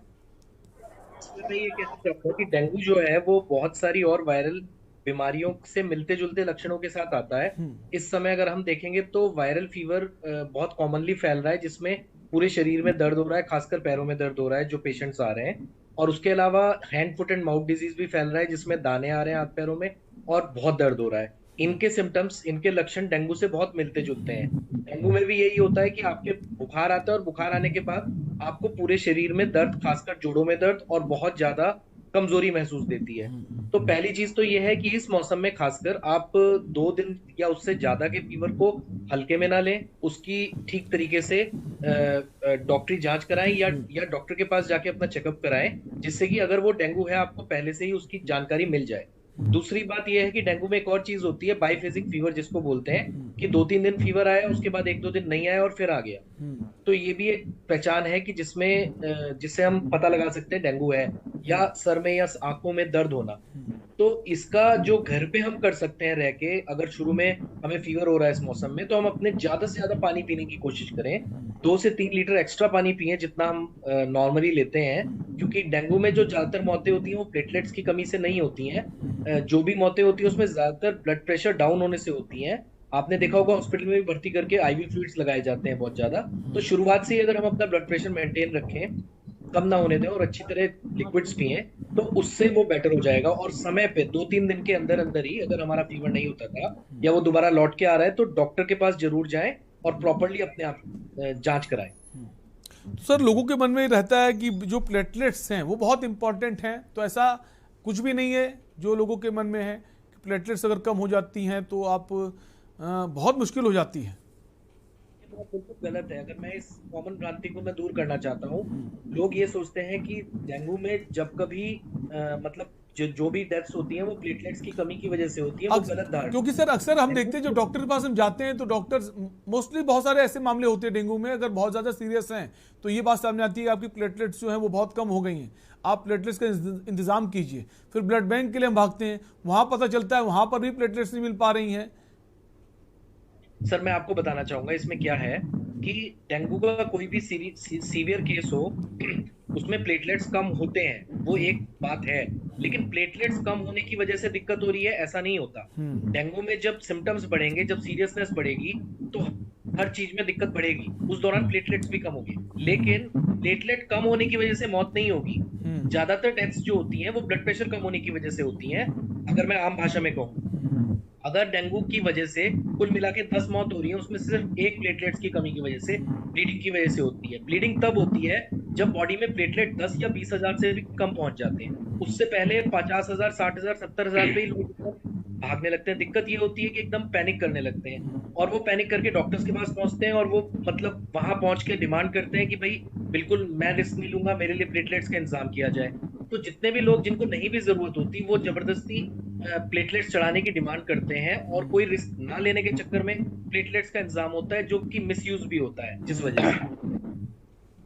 डेंगू जो है वो बहुत सारी और वायरल बीमारियों से मिलते जुलते लक्षणों के साथ आता है। इस समय अगर हम देखेंगे तो वायरल फीवर बहुत कॉमनली फैल रहा है, जिसमें पूरे शरीर में दर्द हो रहा है, खासकर पैरों में दर्द हो रहा है जो पेशेंट्स आ रहे हैं, और उसके अलावा hand foot and mouth disease भी फैल रहा है, जिसमें दाने आ रहे हैं हाथ पैरों में और बहुत दर्द हो रहा है। इनके सिम्टम्स, इनके लक्षण डेंगू से बहुत मिलते जुलते हैं। डेंगू में भी यही होता है कि आपके बुखार आता है और बुखार आने के बाद आपको पूरे शरीर में दर्द, खासकर जोड़ों में दर्द और बहुत ज्यादा कमजोरी महसूस देती है। तो पहली चीज तो ये है कि इस मौसम में खासकर आप 2 दिन या उससे ज्यादा के फीवर को हल्के में ना लें, उसकी ठीक तरीके से डॉक्टरी जांच कराएं या डॉक्टर के पास जाके अपना चेकअप कराएं, जिससे कि अगर वो डेंगू है आपको पहले से ही उसकी जानकारी मिल जाए। दूसरी बात यह है कि डेंगू में एक और चीज होती है, बाइफेजिक फीवर जिसको बोलते हैं, कि 2-3 दिन फीवर आया, उसके बाद 1-2 दिन नहीं आया और फिर आ गया। तो ये भी एक पहचान है कि जिससे हम पता लगा सकते हैं डेंगू है, या सर में या आंखों में दर्द होना। तो इसका जो घर पे हम कर सकते हैं रह के, अगर शुरू में हमें फीवर हो रहा है इस मौसम में, तो हम अपने ज्यादा से ज्यादा पानी पीने की कोशिश करें। 2 से 3 लीटर एक्स्ट्रा पानी पिए जितना हम नॉर्मली लेते हैं, क्योंकि डेंगू में जो ज्यादातर मौतें होती हैं वो प्लेटलेट्स की कमी से नहीं होती हैं। जो भी मौतें होती है उसमें ज्यादातर ब्लड प्रेशर डाउन होने से होती हैं। आपने देखा होगा हॉस्पिटल में भी भर्ती करके आईवी फ्लूइड्स लगाए जाते हैं बहुत ज्यादा। तो शुरुआत से ही अगर हम अपना ब्लड प्रेशर मेंटेन रखें, कम ना होने दें और अच्छी तरह लिक्विड्स पिए, तो उससे वो बेटर हो जाएगा। और समय पे 2-3 दिन के अंदर अंदर ही अगर हमारा फीवर नहीं होता था या वो दोबारा लौट के आ रहा है, तो डॉक्टर के पास जरूर जाएं और प्रॉपर्ली अपने आप जांच कराएं। तो सर, लोगों के मन में रहता है कि जो प्लेटलेट्स हैं वो बहुत इंपॉर्टेंट हैं, तो ऐसा कुछ भी नहीं है जो लोगों के मन में है कि प्लेटलेट्स अगर कम हो जाती हैं तो आप बहुत मुश्किल हो जाती है। बिल्कुल गलत है। अगर मैं इस कॉमन भ्रांति को मैं दूर करना चाहता हूँ, लोग ये सोचते हैं कि डेंगू में जब कभी मतलब जो भी डेथ्स होती हैं वो प्लेटलेट्स की कमी की वजह से होती है, वो गलत धारणा। क्योंकि सर अक्सर हम देखते हैं जब डॉक्टर के पास हम जाते हैं तो डॉक्टर मोस्टली बहुत सारे ऐसे मामले होते हैं डेंगू में, अगर बहुत ज्यादा सीरियस हैं तो ये बात सामने आती है कि आपकी प्लेटलेट्स जो हैं वो बहुत कम हो गई हैं, आप प्लेटलेट्स का इंतजाम कीजिए। फिर ब्लड बैंक के लिए हम भागते हैं, वहां पता चलता है वहां पर भी प्लेटलेट्स नहीं मिल पा रही हैं। सर मैं आपको बताना चाहूंगा इसमें क्या है कि डेंगू का कोई भी सीवियर केस हो, उसमें प्लेटलेट्स कम होते हैं, वो एक बात है। लेकिन प्लेटलेट्स कम होने की वजह से दिक्कत हो रही है, ऐसा नहीं होता। डेंगू में जब सिम्टम्स बढ़ेंगे, जब सीरियसनेस बढ़ेगी, तो हर चीज में दिक्कत बढ़ेगी, उस दौरान प्लेटलेट्स भी कम होगी। लेकिन प्लेटलेट कम होने की वजह से मौत नहीं होगी। ज्यादातर डेथ्स जो होती हैं वो ब्लड प्रेशर कम होने की वजह से होती हैं। अगर मैं आम भाषा में कहूँ, अगर डेंगू की वजह से कुल मिला के 10 मौत हो रही है, उसमें सिर्फ 1 प्लेटलेट्स की कमी की वजह से, ब्लीडिंग की वजह से होती है। ब्लीडिंग तब होती है जब बॉडी में प्लेटलेट 10 या 20,000 से भी कम पहुंच जाते हैं। उससे पहले 50,000, 60,000, 70,000 पे ही लोग भागने लगते हैं। दिक्कत ये होती है कि एकदम पैनिक करने लगते हैं और वो पैनिक करके डॉक्टर्स के पास पहुंचते हैं और वो मतलब वहां पहुंच के डिमांड करते हैं कि भाई बिल्कुल मैं रिस्क नहीं लूंगा, मेरे लिए प्लेटलेट्स का इंतजाम किया जाए। तो जितने भी लोग जिनको नहीं भी जरूरत होती, वो जबरदस्ती प्लेटलेट्स चढ़ाने की डिमांड करते हैं और कोई रिस्क ना लेने के चक्कर में प्लेटलेट्स का इंतजाम होता है, जो कि मिसयूज भी होता है जिस वजह से।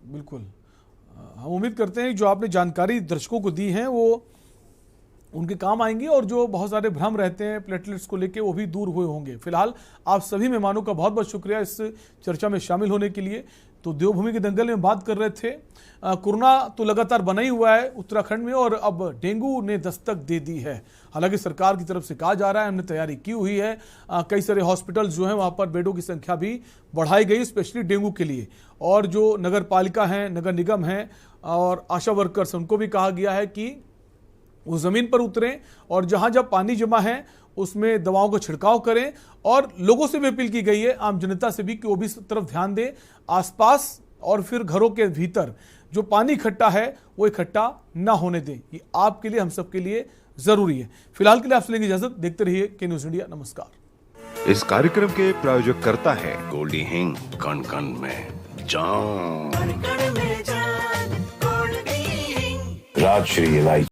बिल्कुल, हम उम्मीद करते हैं जो आपने जानकारी दर्शकों को दी है वो उनके काम आएंगी और जो बहुत सारे भ्रम रहते हैं प्लेटलेट्स को लेके वो भी दूर हुए होंगे। फिलहाल आप सभी मेहमानों का बहुत बहुत शुक्रिया इस चर्चा में शामिल होने के लिए। तो देवभूमि के दंगल में बात कर रहे थे, कोरोना तो लगातार बना ही हुआ है उत्तराखंड में और अब डेंगू ने दस्तक दे दी है। हालांकि सरकार की तरफ से कहा जा रहा है हमने तैयारी की हुई है, कई सारे हॉस्पिटल्स जो हैं वहाँ पर बेडों की संख्या भी बढ़ाई गई स्पेशली डेंगू के लिए। और जो नगर पालिका हैं, नगर निगम हैं और आशा वर्कर्स, उनको भी कहा गया है कि वो ज़मीन पर उतरें और जहाँ जब पानी जमा है उसमें दवाओं का छिड़काव करें। और लोगों से भी अपील की गई है, आम जनता से भी, कि वो भी इस तरफ ध्यान दें। आसपास और फिर घरों के भीतर जो पानी इकट्ठा है वो इकट्ठा ना होने दें। ये आपके लिए, हम सब के लिए ज़रूरी है। फिलहाल के लिए आपसे लेंगे इजाजत। देखते रहिए के न्यूज़ इंडिया। नमस्कार। इस कार्यक्रम के प्रायोजक करता है गोल्डी हिंग, कण कण में जान। राजश्री इलायची।